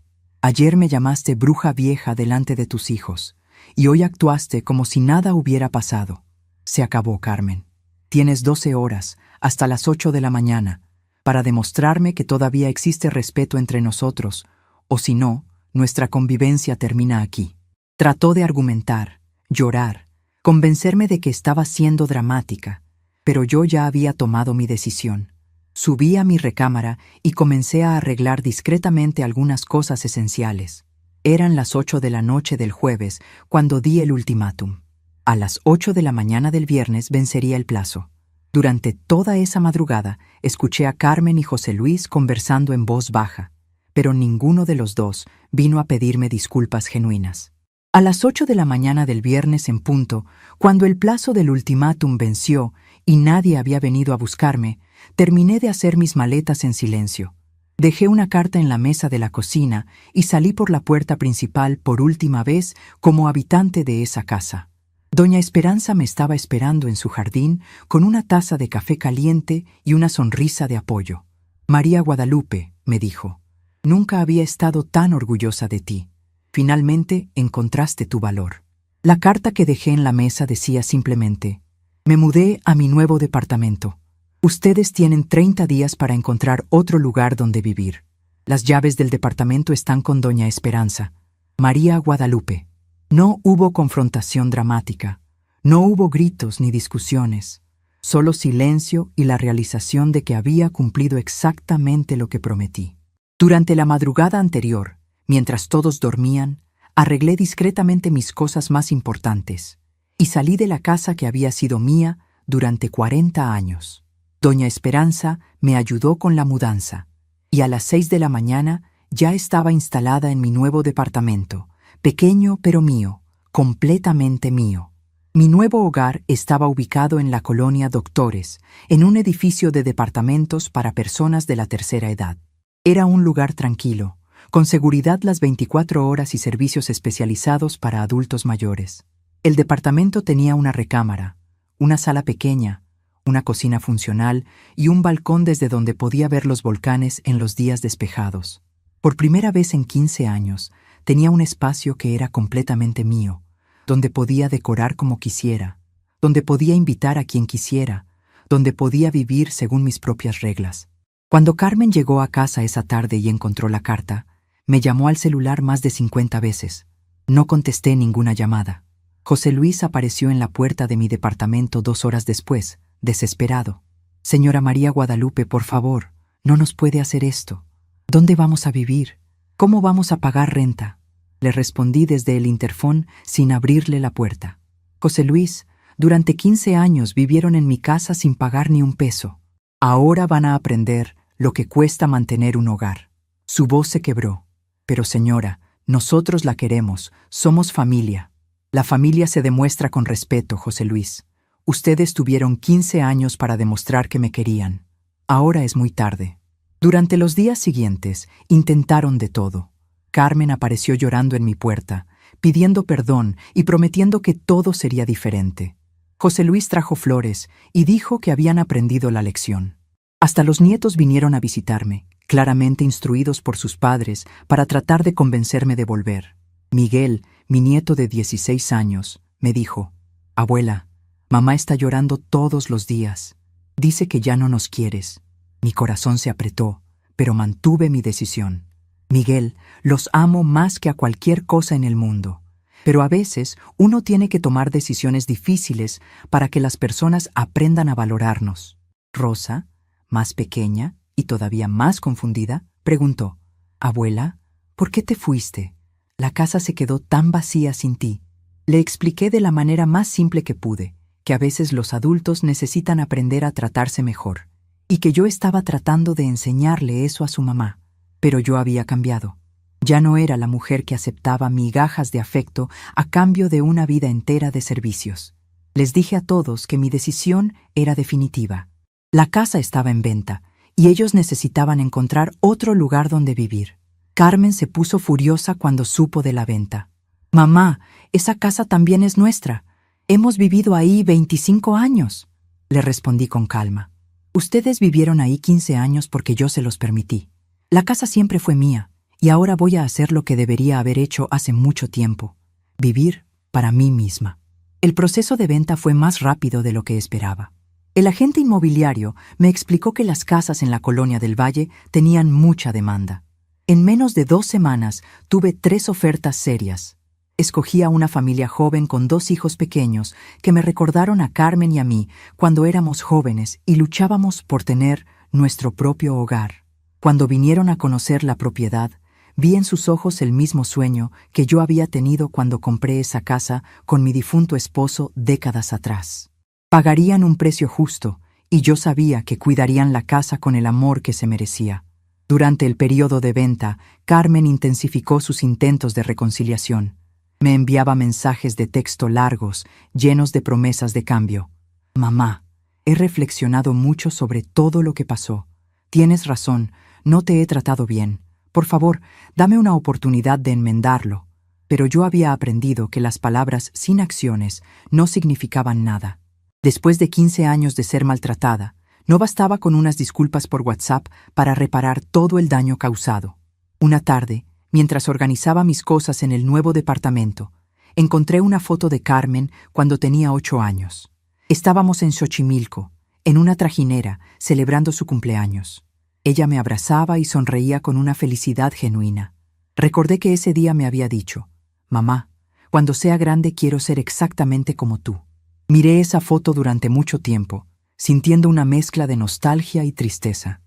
Ayer me llamaste bruja vieja delante de tus hijos, y hoy actuaste como si nada hubiera pasado. Se acabó, Carmen. Tienes 12 horas, hasta las 8 de la mañana, para demostrarme que todavía existe respeto entre nosotros, o si no, nuestra convivencia termina aquí. Trató de argumentar, llorar, convencerme de que estaba siendo dramática, pero yo ya había tomado mi decisión. Subí a mi recámara y comencé a arreglar discretamente algunas cosas esenciales. Eran las 8 de la noche del jueves cuando di el ultimátum. A las 8 de la mañana del viernes vencería el plazo. Durante toda esa madrugada escuché a Carmen y José Luis conversando en voz baja, pero ninguno de los dos vino a pedirme disculpas genuinas. A las 8 de la mañana del viernes en punto, cuando el plazo del ultimátum venció y nadie había venido a buscarme, terminé de hacer mis maletas en silencio. Dejé una carta en la mesa de la cocina y salí por la puerta principal por última vez como habitante de esa casa. Doña Esperanza me estaba esperando en su jardín con una taza de café caliente y una sonrisa de apoyo. María Guadalupe, me dijo, nunca había estado tan orgullosa de ti. Finalmente encontraste tu valor. La carta que dejé en la mesa decía simplemente: me mudé a mi nuevo departamento. Ustedes tienen 30 días para encontrar otro lugar donde vivir. Las llaves del departamento están con Doña Esperanza. María Guadalupe. No hubo confrontación dramática. No hubo gritos ni discusiones. Solo silencio y la realización de que había cumplido exactamente lo que prometí. Durante la madrugada anterior, mientras todos dormían, arreglé discretamente mis cosas más importantes y salí de la casa que había sido mía durante 40 años. Doña Esperanza me ayudó con la mudanza y a las 6 de la mañana ya estaba instalada en mi nuevo departamento, pequeño pero mío, completamente mío. Mi nuevo hogar estaba ubicado en la colonia Doctores, en un edificio de departamentos para personas de la tercera edad. Era un lugar tranquilo, con seguridad las 24 horas y servicios especializados para adultos mayores. El departamento tenía una recámara, una sala pequeña, una cocina funcional y un balcón desde donde podía ver los volcanes en los días despejados. Por primera vez en 15 años, tenía un espacio que era completamente mío, donde podía decorar como quisiera, donde podía invitar a quien quisiera, donde podía vivir según mis propias reglas. Cuando Carmen llegó a casa esa tarde y encontró la carta, me llamó al celular más de 50 veces. No contesté ninguna llamada. José Luis apareció en la puerta de mi departamento 2 horas después, desesperado. Señora María Guadalupe, por favor, no nos puede hacer esto. ¿Dónde vamos a vivir? ¿Cómo vamos a pagar renta? Le respondí desde el interfón sin abrirle la puerta. José Luis, durante 15 años vivieron en mi casa sin pagar ni un peso. Ahora van a aprender lo que cuesta mantener un hogar. Su voz se quebró. Pero señora, nosotros la queremos, somos familia. La familia se demuestra con respeto, José Luis. Ustedes tuvieron 15 años para demostrar que me querían. Ahora es muy tarde. Durante los días siguientes, intentaron de todo. Carmen apareció llorando en mi puerta, pidiendo perdón y prometiendo que todo sería diferente. José Luis trajo flores y dijo que habían aprendido la lección. Hasta los nietos vinieron a visitarme, claramente instruidos por sus padres, para tratar de convencerme de volver. Miguel, mi nieto de 16 años, me dijo: «Abuela, mamá está llorando todos los días. Dice que ya no nos quieres». Mi corazón se apretó, pero mantuve mi decisión. Miguel, los amo más que a cualquier cosa en el mundo. Pero a veces uno tiene que tomar decisiones difíciles para que las personas aprendan a valorarnos. Rosa, más pequeña y todavía más confundida, preguntó: «Abuela, ¿por qué te fuiste? La casa se quedó tan vacía sin ti». Le expliqué de la manera más simple que pude, que a veces los adultos necesitan aprender a tratarse mejor, y que yo estaba tratando de enseñarle eso a su mamá. Pero yo había cambiado. Ya no era la mujer que aceptaba migajas de afecto a cambio de una vida entera de servicios. Les dije a todos que mi decisión era definitiva. La casa estaba en venta, y ellos necesitaban encontrar otro lugar donde vivir. Carmen se puso furiosa cuando supo de la venta. «Mamá, esa casa también es nuestra. Hemos vivido ahí 25 años», le respondí con calma. «Ustedes vivieron ahí 15 años porque yo se los permití. La casa siempre fue mía, Y ahora voy a hacer lo que debería haber hecho hace mucho tiempo: vivir para mí misma. El proceso de venta fue más rápido de lo que esperaba. El agente inmobiliario me explicó que las casas en la Colonia del Valle tenían mucha demanda. En menos de 2 semanas tuve 3 ofertas serias. Escogí a una familia joven con 2 hijos pequeños que me recordaron a Carmen y a mí cuando éramos jóvenes y luchábamos por tener nuestro propio hogar. Cuando vinieron a conocer la propiedad, vi en sus ojos el mismo sueño que yo había tenido cuando compré esa casa con mi difunto esposo décadas atrás. Pagarían un precio justo y yo sabía que cuidarían la casa con el amor que se merecía. Durante el periodo de venta, Carmen intensificó sus intentos de reconciliación. Me enviaba mensajes de texto largos, llenos de promesas de cambio. Mamá, he reflexionado mucho sobre todo lo que pasó. Tienes razón, no te he tratado bien. Por favor, dame una oportunidad de enmendarlo. Pero yo había aprendido que las palabras sin acciones no significaban nada. Después de 15 años de ser maltratada, no bastaba con unas disculpas por WhatsApp para reparar todo el daño causado. Una tarde, mientras organizaba mis cosas en el nuevo departamento, encontré una foto de Carmen cuando tenía 8 años. Estábamos en Xochimilco, en una trajinera, celebrando su cumpleaños. Ella me abrazaba y sonreía con una felicidad genuina. Recordé que ese día me había dicho: «Mamá, cuando sea grande quiero ser exactamente como tú». Miré esa foto durante mucho tiempo, sintiendo una mezcla de nostalgia y tristeza.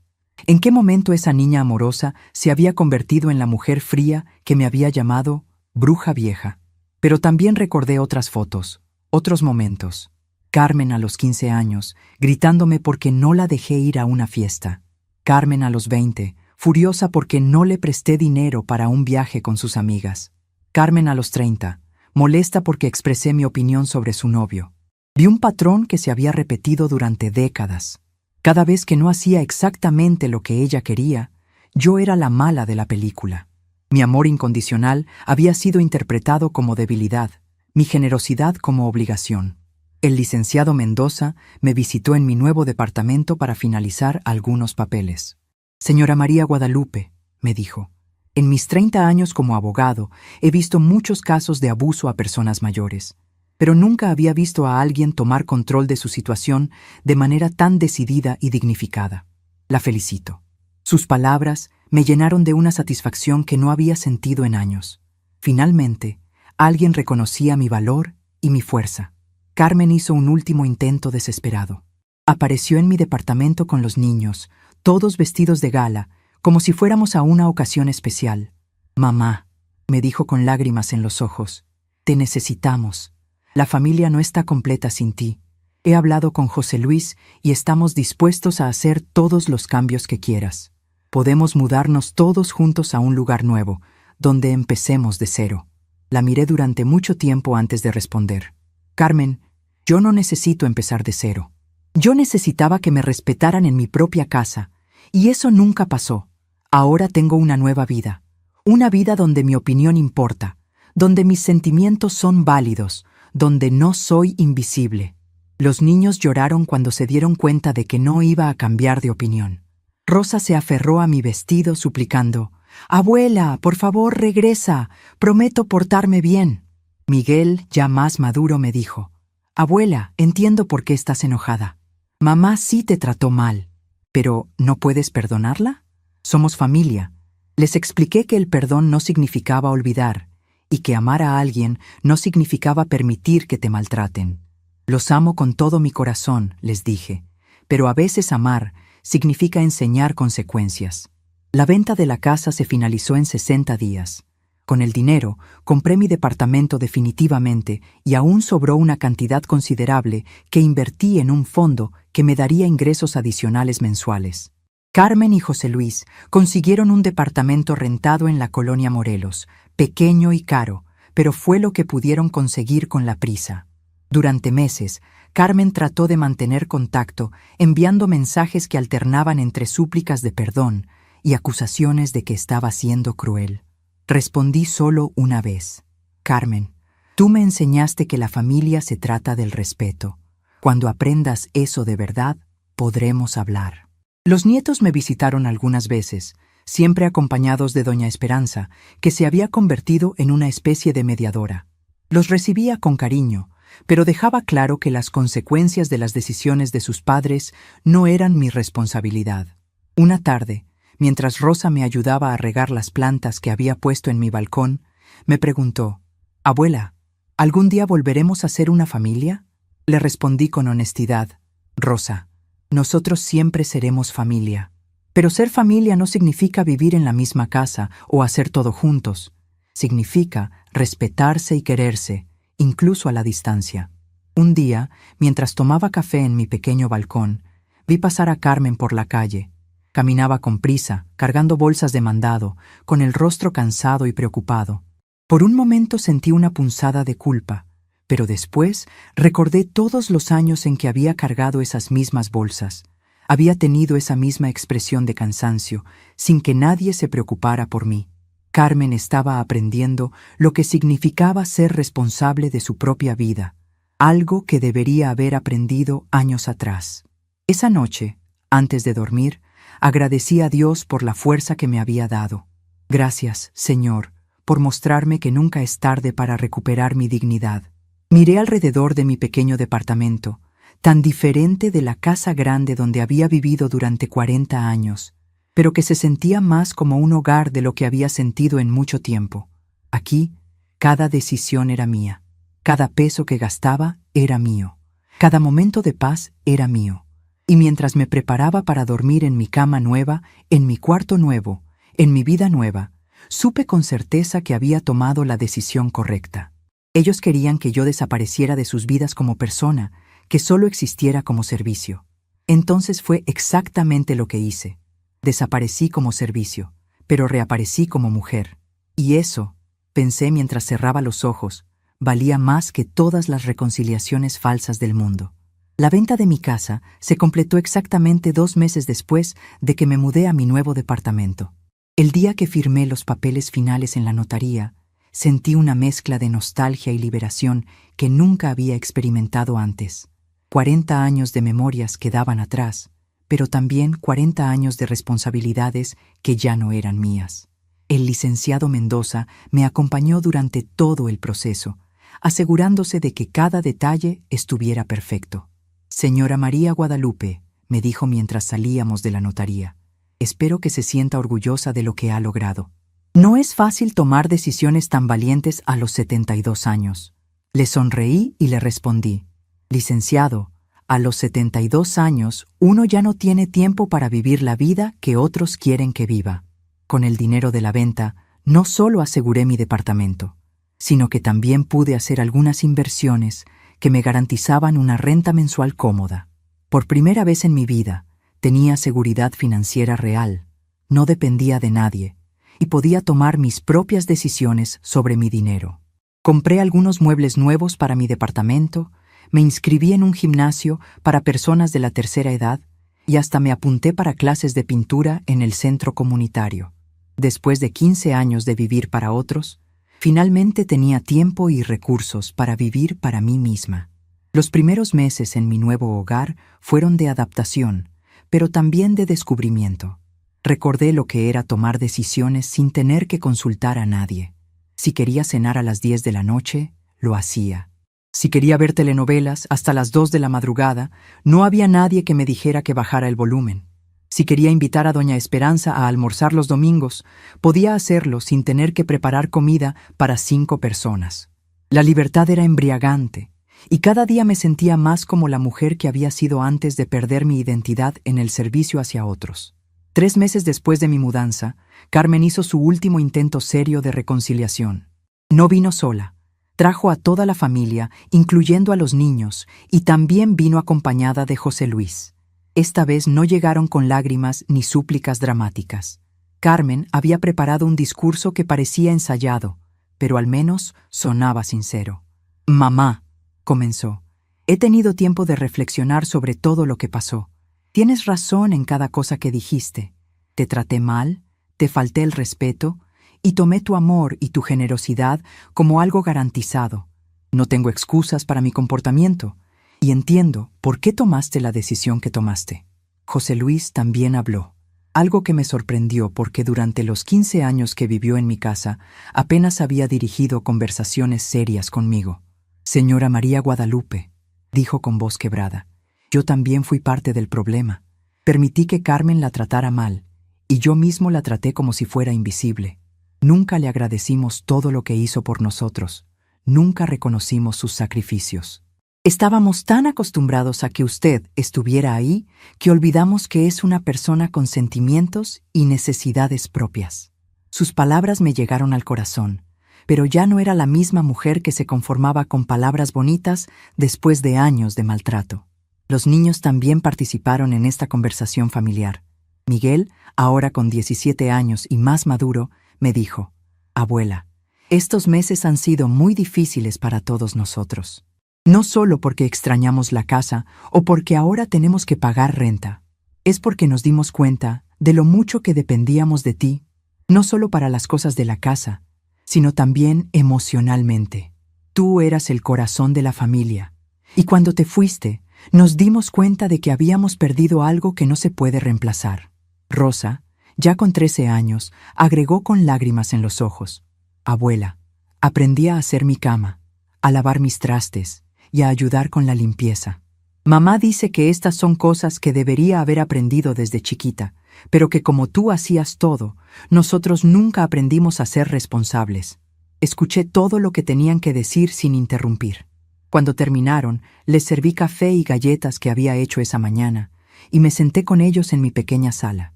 ¿En qué momento esa niña amorosa se había convertido en la mujer fría que me había llamado bruja vieja? Pero también recordé otras fotos, otros momentos. Carmen a los 15 años, gritándome porque no la dejé ir a una fiesta. Carmen a los 20, furiosa porque no le presté dinero para un viaje con sus amigas. Carmen a los 30, molesta porque expresé mi opinión sobre su novio. Vi un patrón que se había repetido durante décadas. Cada vez que no hacía exactamente lo que ella quería, yo era la mala de la película. Mi amor incondicional había sido interpretado como debilidad, mi generosidad como obligación. El licenciado Mendoza me visitó en mi nuevo departamento para finalizar algunos papeles. «Señora María Guadalupe», me dijo, «en mis 30 años como abogado he visto muchos casos de abuso a personas mayores, pero nunca había visto a alguien tomar control de su situación de manera tan decidida y dignificada. La felicito». Sus palabras me llenaron de una satisfacción que no había sentido en años. Finalmente, alguien reconocía mi valor y mi fuerza. Carmen hizo un último intento desesperado. Apareció en mi departamento con los niños, todos vestidos de gala, como si fuéramos a una ocasión especial. «Mamá», me dijo con lágrimas en los ojos, «te necesitamos. La familia no está completa sin ti. He hablado con José Luis y estamos dispuestos a hacer todos los cambios que quieras. Podemos mudarnos todos juntos a un lugar nuevo, donde empecemos de cero». La miré durante mucho tiempo antes de responder. «Carmen, yo no necesito empezar de cero. Yo necesitaba que me respetaran en mi propia casa, y eso nunca pasó. Ahora tengo una nueva vida. Una vida donde mi opinión importa, donde mis sentimientos son válidos, donde no soy invisible». Los niños lloraron cuando se dieron cuenta de que no iba a cambiar de opinión. Rosa se aferró a mi vestido suplicando: «Abuela, por favor, regresa. Prometo portarme bien». Miguel, ya más maduro, me dijo: «Abuela, entiendo por qué estás enojada. Mamá sí te trató mal. Pero, ¿no puedes perdonarla? Somos familia». Les expliqué que el perdón no significaba olvidar y que amar a alguien no significaba permitir que te maltraten. «Los amo con todo mi corazón», les dije, «pero a veces amar significa enseñar consecuencias». La venta de la casa se finalizó en 60 días. Con el dinero, compré mi departamento definitivamente y aún sobró una cantidad considerable que invertí en un fondo que me daría ingresos adicionales mensuales. Carmen y José Luis consiguieron un departamento rentado en la colonia Morelos, pequeño y caro, pero fue lo que pudieron conseguir con la prisa. Durante meses, Carmen trató de mantener contacto, enviando mensajes que alternaban entre súplicas de perdón y acusaciones de que estaba siendo cruel. Respondí solo una vez: «Carmen, tú me enseñaste que la familia se trata del respeto. Cuando aprendas eso de verdad, podremos hablar». Los nietos me visitaron algunas veces, siempre acompañados de doña Esperanza, que se había convertido en una especie de mediadora. Los recibía con cariño, pero dejaba claro que las consecuencias de las decisiones de sus padres no eran mi responsabilidad. Una tarde, mientras Rosa me ayudaba a regar las plantas que había puesto en mi balcón, me preguntó: «Abuela, ¿algún día volveremos a ser una familia?». Le respondí con honestidad: «Rosa, nosotros siempre seremos familia. Pero ser familia no significa vivir en la misma casa o hacer todo juntos. Significa respetarse y quererse, incluso a la distancia». Un día, mientras tomaba café en mi pequeño balcón, vi pasar a Carmen por la calle. Caminaba con prisa, cargando bolsas de mandado, con el rostro cansado y preocupado. Por un momento sentí una punzada de culpa, pero después recordé todos los años en que había cargado esas mismas bolsas. Había tenido esa misma expresión de cansancio, sin que nadie se preocupara por mí. Carmen estaba aprendiendo lo que significaba ser responsable de su propia vida, algo que debería haber aprendido años atrás. Esa noche, antes de dormir, agradecí a Dios por la fuerza que me había dado. Gracias, Señor, por mostrarme que nunca es tarde para recuperar mi dignidad. Miré alrededor de mi pequeño departamento, tan diferente de la casa grande donde había vivido durante 40 años, pero que se sentía más como un hogar de lo que había sentido en mucho tiempo. Aquí, cada decisión era mía, cada peso que gastaba era mío, cada momento de paz era mío. Y mientras me preparaba para dormir en mi cama nueva, en mi cuarto nuevo, en mi vida nueva, supe con certeza que había tomado la decisión correcta. Ellos querían que yo desapareciera de sus vidas como persona, que solo existiera como servicio. Entonces fue exactamente lo que hice. Desaparecí como servicio, pero reaparecí como mujer. Y eso, pensé mientras cerraba los ojos, valía más que todas las reconciliaciones falsas del mundo. La venta de mi casa se completó exactamente 2 meses después de que me mudé a mi nuevo departamento. El día que firmé los papeles finales en la notaría, sentí una mezcla de nostalgia y liberación que nunca había experimentado antes. 40 años de memorias quedaban atrás, pero también 40 años de responsabilidades que ya no eran mías. El licenciado Mendoza me acompañó durante todo el proceso, asegurándose de que cada detalle estuviera perfecto. «Señora María Guadalupe», me dijo mientras salíamos de la notaría, «espero que se sienta orgullosa de lo que ha logrado. No es fácil tomar decisiones tan valientes a los 72 años». Le sonreí y le respondí: «Licenciado, a los 72 años uno ya no tiene tiempo para vivir la vida que otros quieren que viva». Con el dinero de la venta, no solo aseguré mi departamento, sino que también pude hacer algunas inversiones que me garantizaban una renta mensual cómoda. Por primera vez en mi vida, tenía seguridad financiera real, no dependía de nadie, y podía tomar mis propias decisiones sobre mi dinero. Compré algunos muebles nuevos para mi departamento, me inscribí en un gimnasio para personas de la tercera edad y hasta me apunté para clases de pintura en el centro comunitario. Después de 15 años de vivir para otros, finalmente tenía tiempo y recursos para vivir para mí misma. Los primeros meses en mi nuevo hogar fueron de adaptación, pero también de descubrimiento. Recordé lo que era tomar decisiones sin tener que consultar a nadie. Si quería cenar a las 10 de la noche, lo hacía. Si quería ver telenovelas hasta las 2 de la madrugada, no había nadie que me dijera que bajara el volumen. Si quería invitar a doña Esperanza a almorzar los domingos, podía hacerlo sin tener que preparar comida para 5 personas. La libertad era embriagante, y cada día me sentía más como la mujer que había sido antes de perder mi identidad en el servicio hacia otros. 3 meses después de mi mudanza, Carmen hizo su último intento serio de reconciliación. No vino sola. Trajo a toda la familia, incluyendo a los niños, y también vino acompañada de José Luis. Esta vez no llegaron con lágrimas ni súplicas dramáticas. Carmen había preparado un discurso que parecía ensayado, pero al menos sonaba sincero. «Mamá», comenzó, «he tenido tiempo de reflexionar sobre todo lo que pasó. Tienes razón en cada cosa que dijiste. Te traté mal, te falté el respeto, y tomé tu amor y tu generosidad como algo garantizado. No tengo excusas para mi comportamiento, y entiendo por qué tomaste la decisión que tomaste». José Luis también habló. Algo que me sorprendió porque durante los 15 años que vivió en mi casa, apenas había dirigido conversaciones serias conmigo. Señora María Guadalupe, dijo con voz quebrada, yo también fui parte del problema. Permití que Carmen la tratara mal, y yo mismo la traté como si fuera invisible. Nunca le agradecimos todo lo que hizo por nosotros. Nunca reconocimos sus sacrificios. Estábamos tan acostumbrados a que usted estuviera ahí que olvidamos que es una persona con sentimientos y necesidades propias. Sus palabras me llegaron al corazón, pero ya no era la misma mujer que se conformaba con palabras bonitas después de años de maltrato. Los niños también participaron en esta conversación familiar. Miguel, ahora con 17 años y más maduro, me dijo, «Abuela, estos meses han sido muy difíciles para todos nosotros. No solo porque extrañamos la casa o porque ahora tenemos que pagar renta. Es porque nos dimos cuenta de lo mucho que dependíamos de ti, no solo para las cosas de la casa, sino también emocionalmente. Tú eras el corazón de la familia. Y cuando te fuiste, nos dimos cuenta de que habíamos perdido algo que no se puede reemplazar». Rosa, ya con 13 años, agregó con lágrimas en los ojos, «Abuela, aprendí a hacer mi cama, a lavar mis trastes y a ayudar con la limpieza. Mamá dice que estas son cosas que debería haber aprendido desde chiquita, pero que como tú hacías todo, nosotros nunca aprendimos a ser responsables». Escuché todo lo que tenían que decir sin interrumpir. Cuando terminaron, les serví café y galletas que había hecho esa mañana, y me senté con ellos en mi pequeña sala.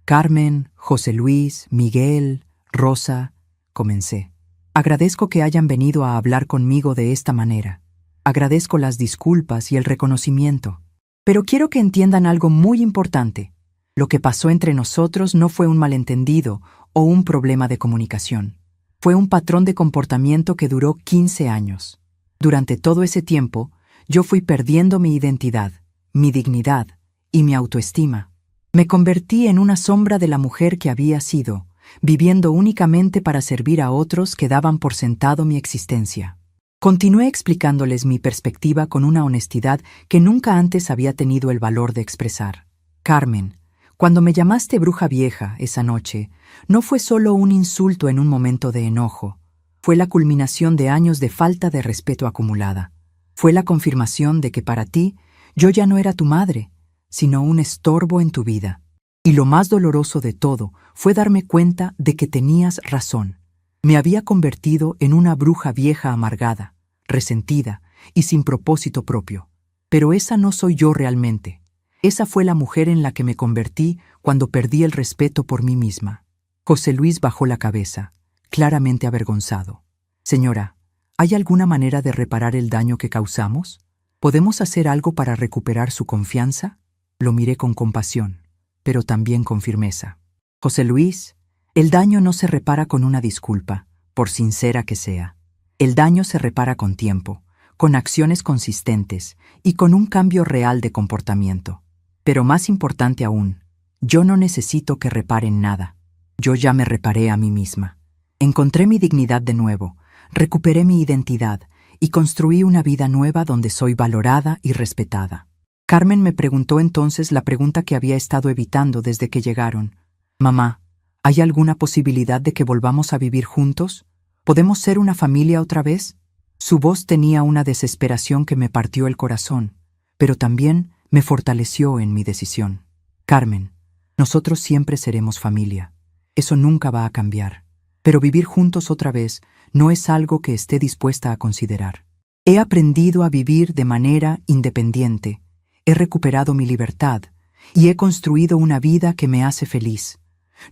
Carmen, José Luis, Miguel, Rosa, comencé. Agradezco que hayan venido a hablar conmigo de esta manera. Agradezco las disculpas y el reconocimiento. Pero quiero que entiendan algo muy importante. Lo que pasó entre nosotros no fue un malentendido o un problema de comunicación. Fue un patrón de comportamiento que duró 15 años. Durante todo ese tiempo, yo fui perdiendo mi identidad, mi dignidad y mi autoestima. Me convertí en una sombra de la mujer que había sido, viviendo únicamente para servir a otros que daban por sentado mi existencia. Continué explicándoles mi perspectiva con una honestidad que nunca antes había tenido el valor de expresar. Carmen, cuando me llamaste bruja vieja esa noche, no fue solo un insulto en un momento de enojo. Fue la culminación de años de falta de respeto acumulada. Fue la confirmación de que para ti yo ya no era tu madre, sino un estorbo en tu vida. Y lo más doloroso de todo fue darme cuenta de que tenías razón. Me había convertido en una bruja vieja amargada, resentida y sin propósito propio. Pero esa no soy yo realmente. Esa fue la mujer en la que me convertí cuando perdí el respeto por mí misma. José Luis bajó la cabeza, claramente avergonzado. Señora, ¿hay alguna manera de reparar el daño que causamos? ¿Podemos hacer algo para recuperar su confianza? Lo miré con compasión, pero también con firmeza. José Luis, el daño no se repara con una disculpa, por sincera que sea. El daño se repara con tiempo, con acciones consistentes y con un cambio real de comportamiento. Pero más importante aún, yo no necesito que reparen nada. Yo ya me reparé a mí misma. Encontré mi dignidad de nuevo, recuperé mi identidad y construí una vida nueva donde soy valorada y respetada. Carmen me preguntó entonces la pregunta que había estado evitando desde que llegaron. «Mamá, ¿hay alguna posibilidad de que volvamos a vivir juntos? ¿Podemos ser una familia otra vez?» Su voz tenía una desesperación que me partió el corazón, pero también me fortaleció en mi decisión. «Carmen, nosotros siempre seremos familia. Eso nunca va a cambiar. Pero vivir juntos otra vez no es algo que esté dispuesta a considerar. He aprendido a vivir de manera independiente. He recuperado mi libertad y he construido una vida que me hace feliz.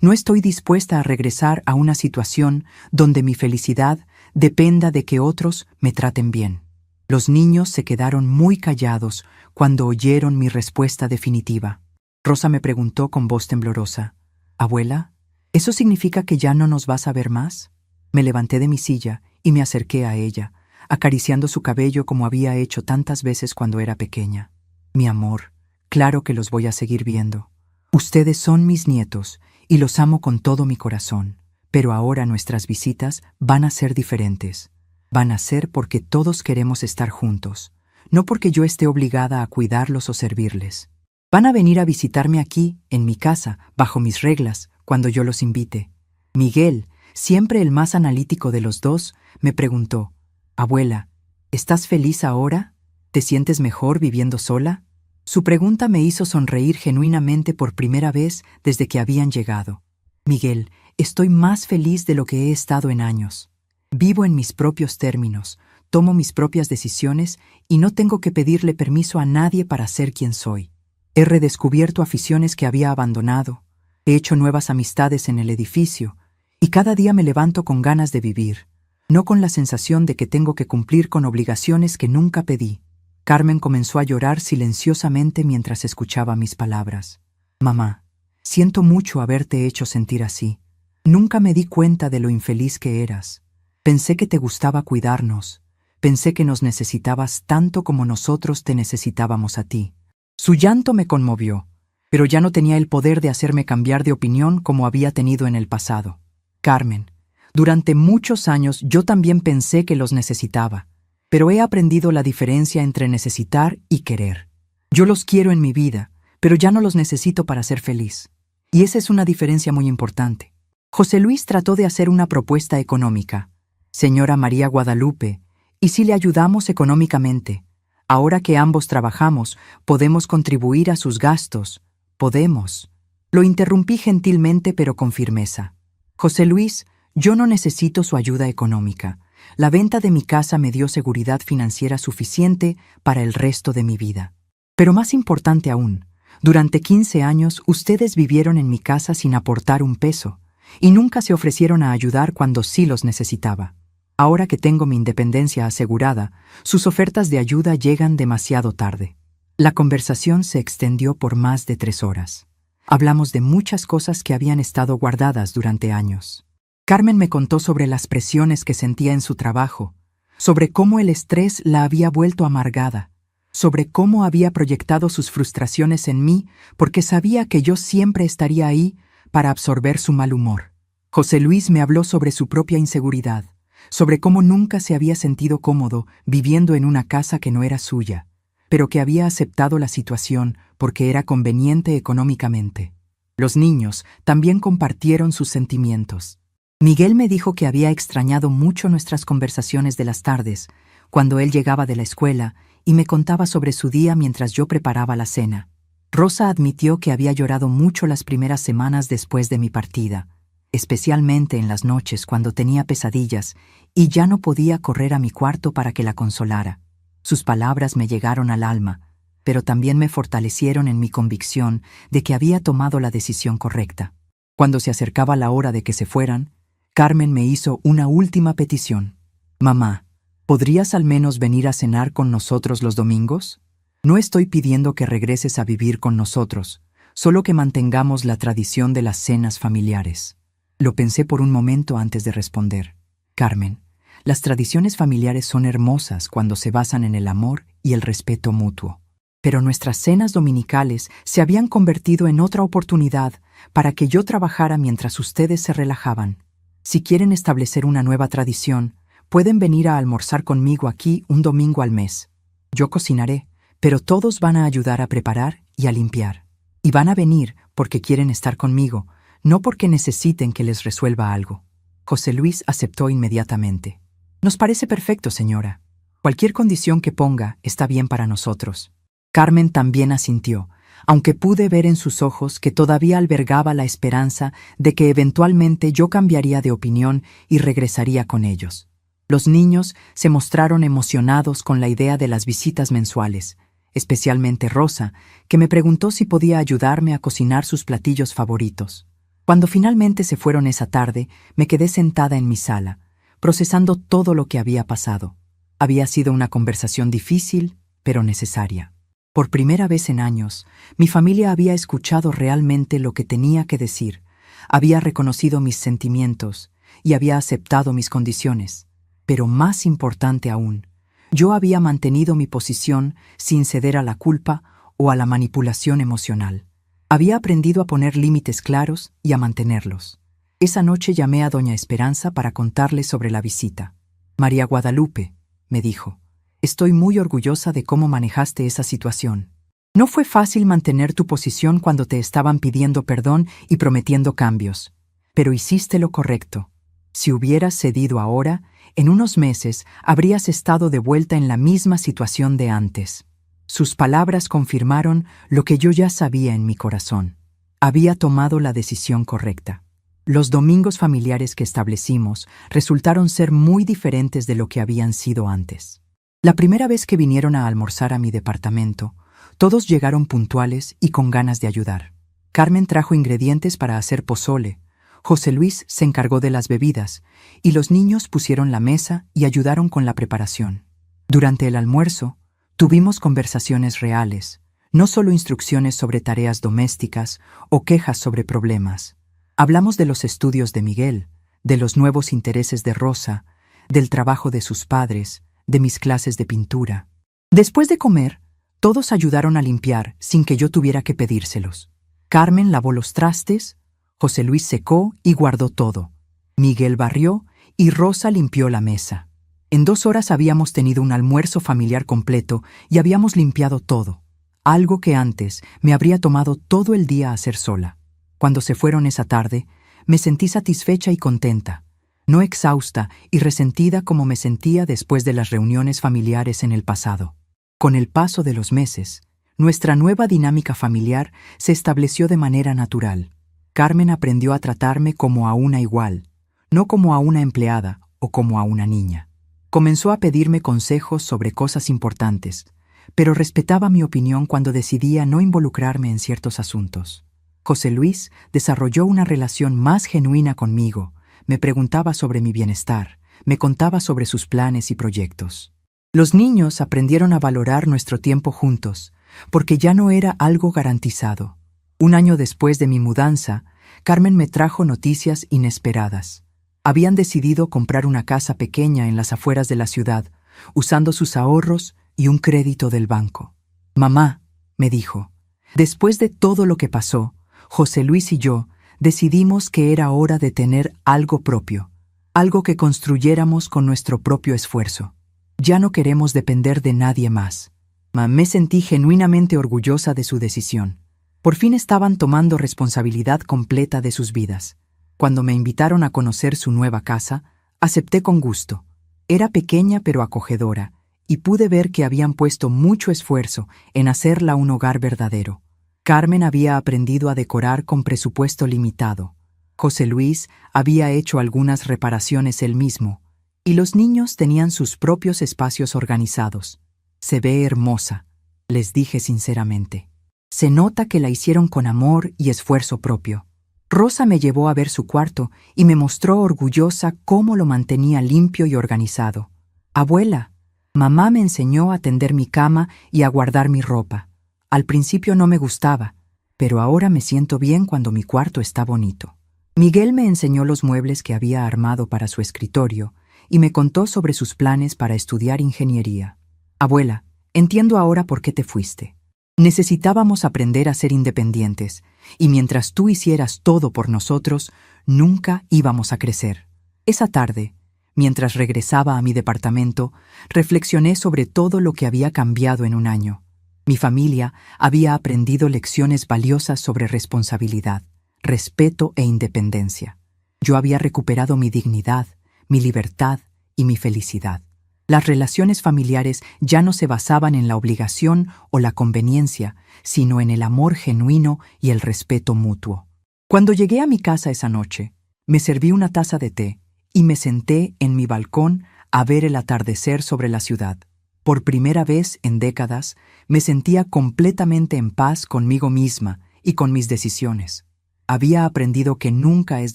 No estoy dispuesta a regresar a una situación donde mi felicidad dependa de que otros me traten bien». Los niños se quedaron muy callados cuando oyeron mi respuesta definitiva. Rosa me preguntó con voz temblorosa, «Abuela, ¿eso significa que ya no nos vas a ver más?» Me levanté de mi silla y me acerqué a ella, acariciando su cabello como había hecho tantas veces cuando era pequeña. «Mi amor, claro que los voy a seguir viendo. Ustedes son mis nietos y los amo con todo mi corazón, pero ahora nuestras visitas van a ser diferentes. Van a ser porque todos queremos estar juntos, no porque yo esté obligada a cuidarlos o servirles». Van a venir a visitarme aquí, en mi casa, bajo mis reglas, cuando yo los invite. Miguel, siempre el más analítico de los dos, me preguntó: «Abuela, ¿estás feliz ahora? ¿Te sientes mejor viviendo sola?». Su pregunta me hizo sonreír genuinamente por primera vez desde que habían llegado. «Miguel, estoy más feliz de lo que he estado en años. Vivo en mis propios términos, tomo mis propias decisiones y no tengo que pedirle permiso a nadie para ser quien soy. He redescubierto aficiones que había abandonado, he hecho nuevas amistades en el edificio y cada día me levanto con ganas de vivir, no con la sensación de que tengo que cumplir con obligaciones que nunca pedí». Carmen comenzó a llorar silenciosamente mientras escuchaba mis palabras. «Mamá, siento mucho haberte hecho sentir así. Nunca me di cuenta de lo infeliz que eras. Pensé que te gustaba cuidarnos. Pensé que nos necesitabas tanto como nosotros te necesitábamos a ti». Su llanto me conmovió, pero ya no tenía el poder de hacerme cambiar de opinión como había tenido en el pasado. «Carmen, durante muchos años yo también pensé que los necesitaba, pero he aprendido la diferencia entre necesitar y querer. Yo los quiero en mi vida, pero ya no los necesito para ser feliz. Y esa es una diferencia muy importante». José Luis trató de hacer una propuesta económica. «Señora María Guadalupe, ¿y si le ayudamos económicamente? Ahora que ambos trabajamos, podemos contribuir a sus gastos. Podemos». Lo interrumpí gentilmente pero con firmeza. «José Luis, yo no necesito su ayuda económica. La venta de mi casa me dio seguridad financiera suficiente para el resto de mi vida. Pero más importante aún, durante 15 años ustedes vivieron en mi casa sin aportar un peso, y nunca se ofrecieron a ayudar cuando sí los necesitaba. Ahora que tengo mi independencia asegurada, sus ofertas de ayuda llegan demasiado tarde». La conversación se extendió por más de 3 horas. Hablamos de muchas cosas que habían estado guardadas durante años. Carmen me contó sobre las presiones que sentía en su trabajo, sobre cómo el estrés la había vuelto amargada, sobre cómo había proyectado sus frustraciones en mí porque sabía que yo siempre estaría ahí para absorber su mal humor. José Luis me habló sobre su propia inseguridad, sobre cómo nunca se había sentido cómodo viviendo en una casa que no era suya, pero que había aceptado la situación porque era conveniente económicamente. Los niños también compartieron sus sentimientos. Miguel me dijo que había extrañado mucho nuestras conversaciones de las tardes, cuando él llegaba de la escuela y me contaba sobre su día mientras yo preparaba la cena. Rosa admitió que había llorado mucho las primeras semanas después de mi partida, especialmente en las noches cuando tenía pesadillas y ya no podía correr a mi cuarto para que la consolara. Sus palabras me llegaron al alma, pero también me fortalecieron en mi convicción de que había tomado la decisión correcta. Cuando se acercaba la hora de que se fueran, Carmen me hizo una última petición. «Mamá, ¿podrías al menos venir a cenar con nosotros los domingos? No estoy pidiendo que regreses a vivir con nosotros, solo que mantengamos la tradición de las cenas familiares». Lo pensé por un momento antes de responder. «Carmen, las tradiciones familiares son hermosas cuando se basan en el amor y el respeto mutuo. Pero nuestras cenas dominicales se habían convertido en otra oportunidad para que yo trabajara mientras ustedes se relajaban. Si quieren establecer una nueva tradición, pueden venir a almorzar conmigo aquí un domingo al mes. Yo cocinaré, pero todos van a ayudar a preparar y a limpiar. Y van a venir porque quieren estar conmigo, no porque necesiten que les resuelva algo». José Luis aceptó inmediatamente. «Nos parece perfecto, señora. Cualquier condición que ponga está bien para nosotros». Carmen también asintió, aunque pude ver en sus ojos que todavía albergaba la esperanza de que eventualmente yo cambiaría de opinión y regresaría con ellos. Los niños se mostraron emocionados con la idea de las visitas mensuales, especialmente Rosa, que me preguntó si podía ayudarme a cocinar sus platillos favoritos. Cuando finalmente se fueron esa tarde, me quedé sentada en mi sala, procesando todo lo que había pasado. Había sido una conversación difícil, pero necesaria. Por primera vez en años, mi familia había escuchado realmente lo que tenía que decir, había reconocido mis sentimientos y había aceptado mis condiciones. Pero más importante aún, yo había mantenido mi posición sin ceder a la culpa o a la manipulación emocional. Había aprendido a poner límites claros y a mantenerlos. Esa noche llamé a doña Esperanza para contarle sobre la visita. «María Guadalupe», me dijo, «estoy muy orgullosa de cómo manejaste esa situación. No fue fácil mantener tu posición cuando te estaban pidiendo perdón y prometiendo cambios, pero hiciste lo correcto. Si hubieras cedido ahora, en unos meses habrías estado de vuelta en la misma situación de antes. Sus palabras confirmaron lo que yo ya sabía en mi corazón. Había tomado la decisión correcta. Los domingos familiares que establecimos resultaron ser muy diferentes de lo que habían sido antes. La primera vez que vinieron a almorzar a mi departamento, todos llegaron puntuales y con ganas de ayudar. Carmen trajo ingredientes para hacer pozole, José Luis se encargó de las bebidas, y los niños pusieron la mesa y ayudaron con la preparación. Durante el almuerzo, tuvimos conversaciones reales, no solo instrucciones sobre tareas domésticas o quejas sobre problemas. Hablamos de los estudios de Miguel, de los nuevos intereses de Rosa, del trabajo de sus padres, de mis clases de pintura. Después de comer, todos ayudaron a limpiar sin que yo tuviera que pedírselos. Carmen lavó los trastes, José Luis secó y guardó todo. Miguel barrió y Rosa limpió la mesa. En 2 horas habíamos tenido un almuerzo familiar completo y habíamos limpiado todo, algo que antes me habría tomado todo el día hacer sola. Cuando se fueron esa tarde, me sentí satisfecha y contenta, no exhausta y resentida como me sentía después de las reuniones familiares en el pasado. Con el paso de los meses, nuestra nueva dinámica familiar se estableció de manera natural. Carmen aprendió a tratarme como a una igual, no como a una empleada o como a una niña. Comenzó a pedirme consejos sobre cosas importantes, pero respetaba mi opinión cuando decidía no involucrarme en ciertos asuntos. José Luis desarrolló una relación más genuina conmigo, me preguntaba sobre mi bienestar, me contaba sobre sus planes y proyectos. Los niños aprendieron a valorar nuestro tiempo juntos, porque ya no era algo garantizado. 1 año después de mi mudanza, Carmen me trajo noticias inesperadas. Habían decidido comprar una casa pequeña en las afueras de la ciudad, usando sus ahorros y un crédito del banco. «Mamá», me dijo, «después de todo lo que pasó, José Luis y yo decidimos que era hora de tener algo propio, algo que construyéramos con nuestro propio esfuerzo. Ya no queremos depender de nadie más». Me sentí genuinamente orgullosa de su decisión. Por fin estaban tomando responsabilidad completa de sus vidas. Cuando me invitaron a conocer su nueva casa, acepté con gusto. Era pequeña pero acogedora, y pude ver que habían puesto mucho esfuerzo en hacerla un hogar verdadero. Carmen había aprendido a decorar con presupuesto limitado. José Luis había hecho algunas reparaciones él mismo, y los niños tenían sus propios espacios organizados. «Se ve hermosa», les dije sinceramente. «Se nota que la hicieron con amor y esfuerzo propio». Rosa me llevó a ver su cuarto y me mostró orgullosa cómo lo mantenía limpio y organizado. «Abuela, mamá me enseñó a tender mi cama y a guardar mi ropa. Al principio no me gustaba, pero ahora me siento bien cuando mi cuarto está bonito». Miguel me enseñó los muebles que había armado para su escritorio y me contó sobre sus planes para estudiar ingeniería. «Abuela, entiendo ahora por qué te fuiste. Necesitábamos aprender a ser independientes, y mientras tú hicieras todo por nosotros, nunca íbamos a crecer». Esa tarde, mientras regresaba a mi departamento, reflexioné sobre todo lo que había cambiado en 1 año. Mi familia había aprendido lecciones valiosas sobre responsabilidad, respeto e independencia. Yo había recuperado mi dignidad, mi libertad y mi felicidad. Las relaciones familiares ya no se basaban en la obligación o la conveniencia, sino en el amor genuino y el respeto mutuo. Cuando llegué a mi casa esa noche, me serví una taza de té y me senté en mi balcón a ver el atardecer sobre la ciudad. Por primera vez en décadas, me sentía completamente en paz conmigo misma y con mis decisiones. Había aprendido que nunca es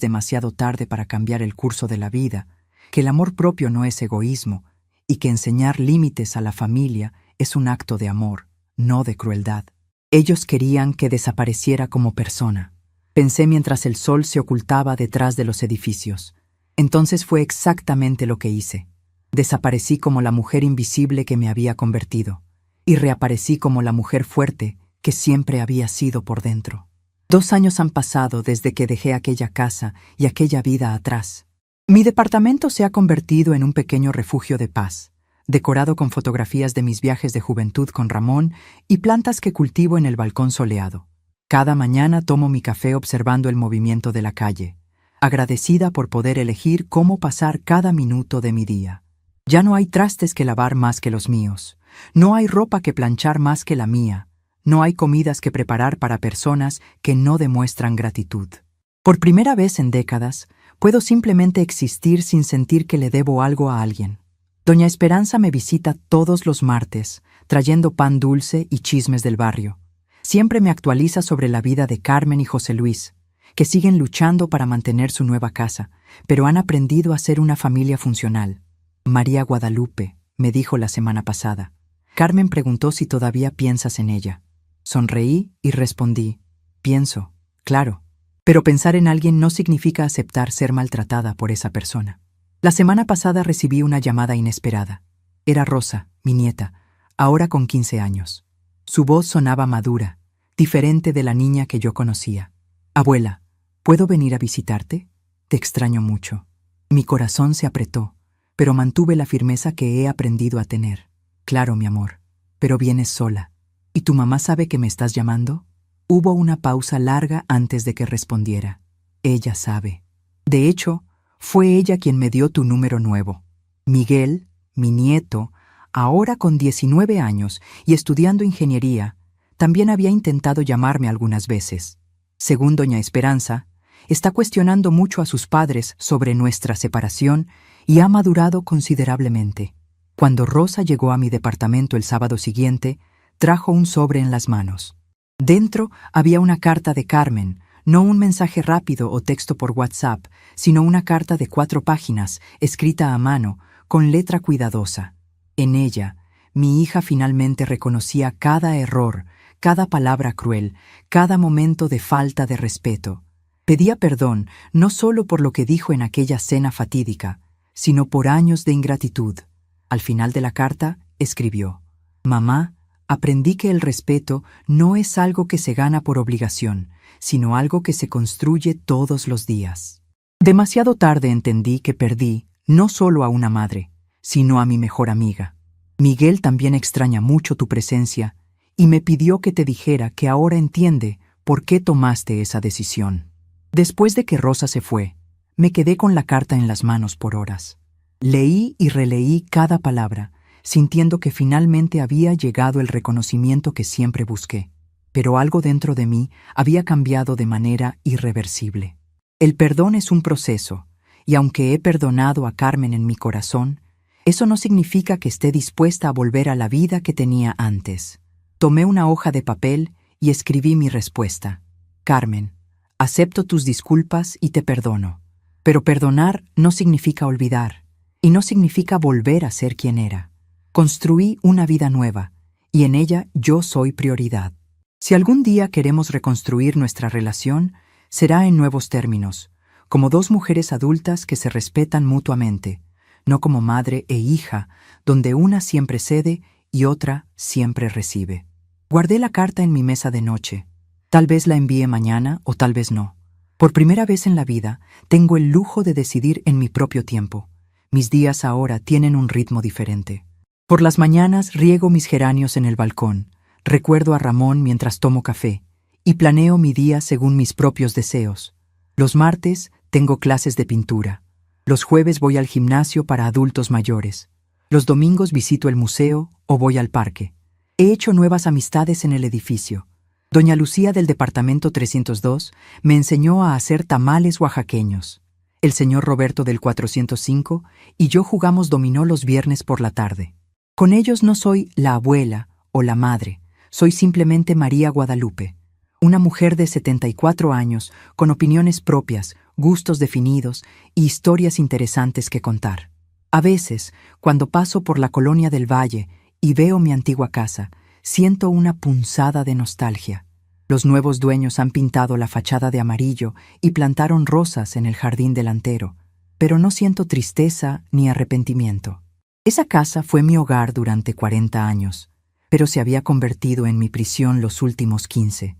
demasiado tarde para cambiar el curso de la vida, que el amor propio no es egoísmo, y que enseñar límites a la familia es un acto de amor, no de crueldad. Ellos querían que desapareciera como persona. Pensé mientras el sol se ocultaba detrás de los edificios. Entonces fue exactamente lo que hice. Desaparecí como la mujer invisible que me había convertido, y reaparecí como la mujer fuerte que siempre había sido por dentro. 2 años han pasado desde que dejé aquella casa y aquella vida atrás. Mi departamento se ha convertido en un pequeño refugio de paz, decorado con fotografías de mis viajes de juventud con Ramón y plantas que cultivo en el balcón soleado. Cada mañana tomo mi café observando el movimiento de la calle, agradecida por poder elegir cómo pasar cada minuto de mi día. Ya no hay trastes que lavar más que los míos, no hay ropa que planchar más que la mía, no hay comidas que preparar para personas que no demuestran gratitud. Por primera vez en décadas, puedo simplemente existir sin sentir que le debo algo a alguien. Doña Esperanza me visita todos los martes, trayendo pan dulce y chismes del barrio. Siempre me actualiza sobre la vida de Carmen y José Luis, que siguen luchando para mantener su nueva casa, pero han aprendido a ser una familia funcional. María Guadalupe, me dijo la semana pasada. Carmen preguntó si todavía piensas en ella. Sonreí y respondí, pienso, claro. Pero pensar en alguien no significa aceptar ser maltratada por esa persona. La semana pasada recibí una llamada inesperada. Era Rosa, mi nieta, ahora con 15 años. Su voz sonaba madura, diferente de la niña que yo conocía. Abuela, ¿puedo venir a visitarte? Te extraño mucho. Mi corazón se apretó, pero mantuve la firmeza que he aprendido a tener. Claro, mi amor, pero vienes sola. ¿Y tu mamá sabe que me estás llamando? Hubo una pausa larga antes de que respondiera. Ella sabe. De hecho, fue ella quien me dio tu número nuevo. Miguel, mi nieto, ahora con 19 años y estudiando ingeniería, también había intentado llamarme algunas veces. Según doña Esperanza, está cuestionando mucho a sus padres sobre nuestra separación y ha madurado considerablemente. Cuando Rosa llegó a mi departamento el sábado siguiente, trajo un sobre en las manos. Dentro había una carta de Carmen, no un mensaje rápido o texto por WhatsApp, sino una carta de 4 páginas, escrita a mano, con letra cuidadosa. En ella, mi hija finalmente reconocía cada error, cada palabra cruel, cada momento de falta de respeto. Pedía perdón no solo por lo que dijo en aquella cena fatídica, sino por años de ingratitud. Al final de la carta, escribió: «Mamá, aprendí que el respeto no es algo que se gana por obligación, sino algo que se construye todos los días». Demasiado tarde entendí que perdí no solo a una madre, sino a mi mejor amiga. Miguel también extraña mucho tu presencia y me pidió que te dijera que ahora entiende por qué tomaste esa decisión. Después de que Rosa se fue, me quedé con la carta en las manos por horas. Leí y releí cada palabra, sintiendo que finalmente había llegado el reconocimiento que siempre busqué. Pero algo dentro de mí había cambiado de manera irreversible. El perdón es un proceso, y aunque he perdonado a Carmen en mi corazón, eso no significa que esté dispuesta a volver a la vida que tenía antes. Tomé una hoja de papel y escribí mi respuesta. Carmen, acepto tus disculpas y te perdono. Pero perdonar no significa olvidar, y no significa volver a ser quien era. Construí una vida nueva, y en ella yo soy prioridad. Si algún día queremos reconstruir nuestra relación, será en nuevos términos, como 2 mujeres adultas que se respetan mutuamente, no como madre e hija, donde una siempre cede y otra siempre recibe. Guardé la carta en mi mesa de noche. Tal vez la envíe mañana o tal vez no. Por primera vez en la vida, tengo el lujo de decidir en mi propio tiempo. Mis días ahora tienen un ritmo diferente. Por las mañanas riego mis geranios en el balcón, recuerdo a Ramón mientras tomo café y planeo mi día según mis propios deseos. Los martes tengo clases de pintura. Los jueves voy al gimnasio para adultos mayores. Los domingos visito el museo o voy al parque. He hecho nuevas amistades en el edificio. Doña Lucía del departamento 302 me enseñó a hacer tamales oaxaqueños. El señor Roberto del 405 y yo jugamos dominó los viernes por la tarde. Con ellos no soy la abuela o la madre, soy simplemente María Guadalupe, una mujer de 74 años con opiniones propias, gustos definidos y historias interesantes que contar. A veces, cuando paso por la colonia del Valle y veo mi antigua casa, siento una punzada de nostalgia. Los nuevos dueños han pintado la fachada de amarillo y plantaron rosas en el jardín delantero, pero no siento tristeza ni arrepentimiento. Esa casa fue mi hogar durante 40 años, pero se había convertido en mi prisión los últimos 15.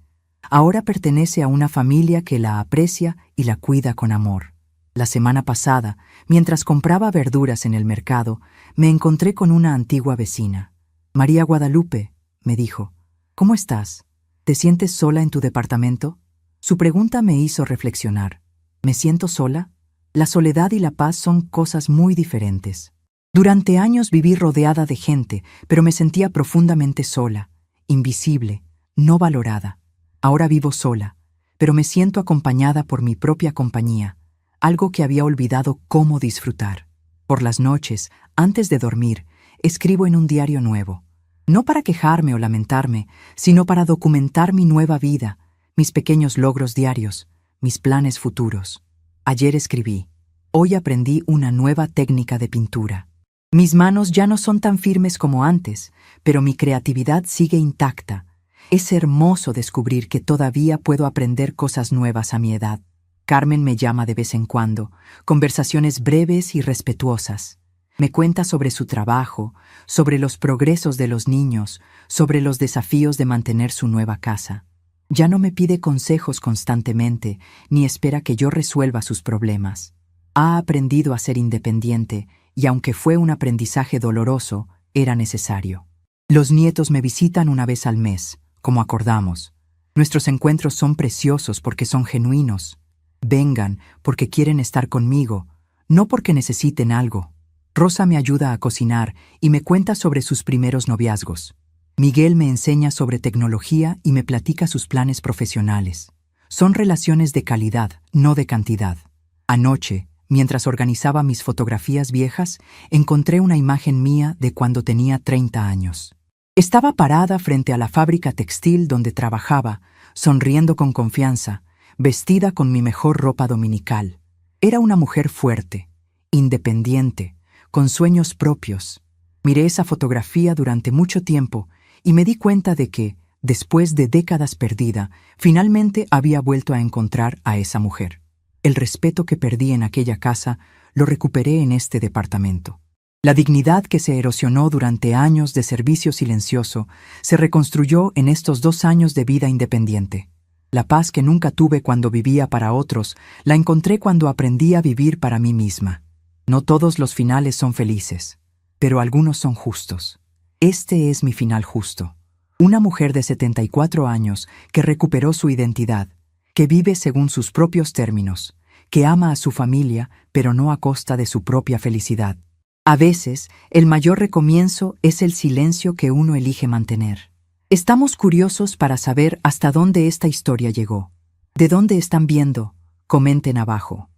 Ahora pertenece a una familia que la aprecia y la cuida con amor. La semana pasada, mientras compraba verduras en el mercado, me encontré con una antigua vecina. María Guadalupe, me dijo, ¿cómo estás? ¿Te sientes sola en tu departamento? Su pregunta me hizo reflexionar. ¿Me siento sola? La soledad y la paz son cosas muy diferentes. Durante años viví rodeada de gente, pero me sentía profundamente sola, invisible, no valorada. Ahora vivo sola, pero me siento acompañada por mi propia compañía, algo que había olvidado cómo disfrutar. Por las noches, antes de dormir, escribo en un diario nuevo. No para quejarme o lamentarme, sino para documentar mi nueva vida, mis pequeños logros diarios, mis planes futuros. Ayer escribí. Hoy aprendí una nueva técnica de pintura. Mis manos ya no son tan firmes como antes, pero mi creatividad sigue intacta. Es hermoso descubrir que todavía puedo aprender cosas nuevas a mi edad. Carmen me llama de vez en cuando, conversaciones breves y respetuosas. Me cuenta sobre su trabajo, sobre los progresos de los niños, sobre los desafíos de mantener su nueva casa. Ya no me pide consejos constantemente, ni espera que yo resuelva sus problemas. Ha aprendido a ser independiente, y aunque fue un aprendizaje doloroso, era necesario. Los nietos me visitan una vez al mes, como acordamos. Nuestros encuentros son preciosos porque son genuinos. Vengan porque quieren estar conmigo, no porque necesiten algo. Rosa me ayuda a cocinar y me cuenta sobre sus primeros noviazgos. Miguel me enseña sobre tecnología y me platica sus planes profesionales. Son relaciones de calidad, no de cantidad. Anoche, mientras organizaba mis fotografías viejas, encontré una imagen mía de cuando tenía 30 años. Estaba parada frente a la fábrica textil donde trabajaba, sonriendo con confianza, vestida con mi mejor ropa dominical. Era una mujer fuerte, independiente, con sueños propios. Miré esa fotografía durante mucho tiempo y me di cuenta de que, después de décadas perdida, finalmente había vuelto a encontrar a esa mujer. El respeto que perdí en aquella casa lo recuperé en este departamento. La dignidad que se erosionó durante años de servicio silencioso se reconstruyó en estos 2 años de vida independiente. La paz que nunca tuve cuando vivía para otros, la encontré cuando aprendí a vivir para mí misma. No todos los finales son felices, pero algunos son justos. Este es mi final justo. Una mujer de 74 años que recuperó su identidad, que vive según sus propios términos, que ama a su familia, pero no a costa de su propia felicidad. A veces, el mayor recomienzo es el silencio que uno elige mantener. Estamos curiosos para saber hasta dónde esta historia llegó. ¿De dónde están viendo? Comenten abajo.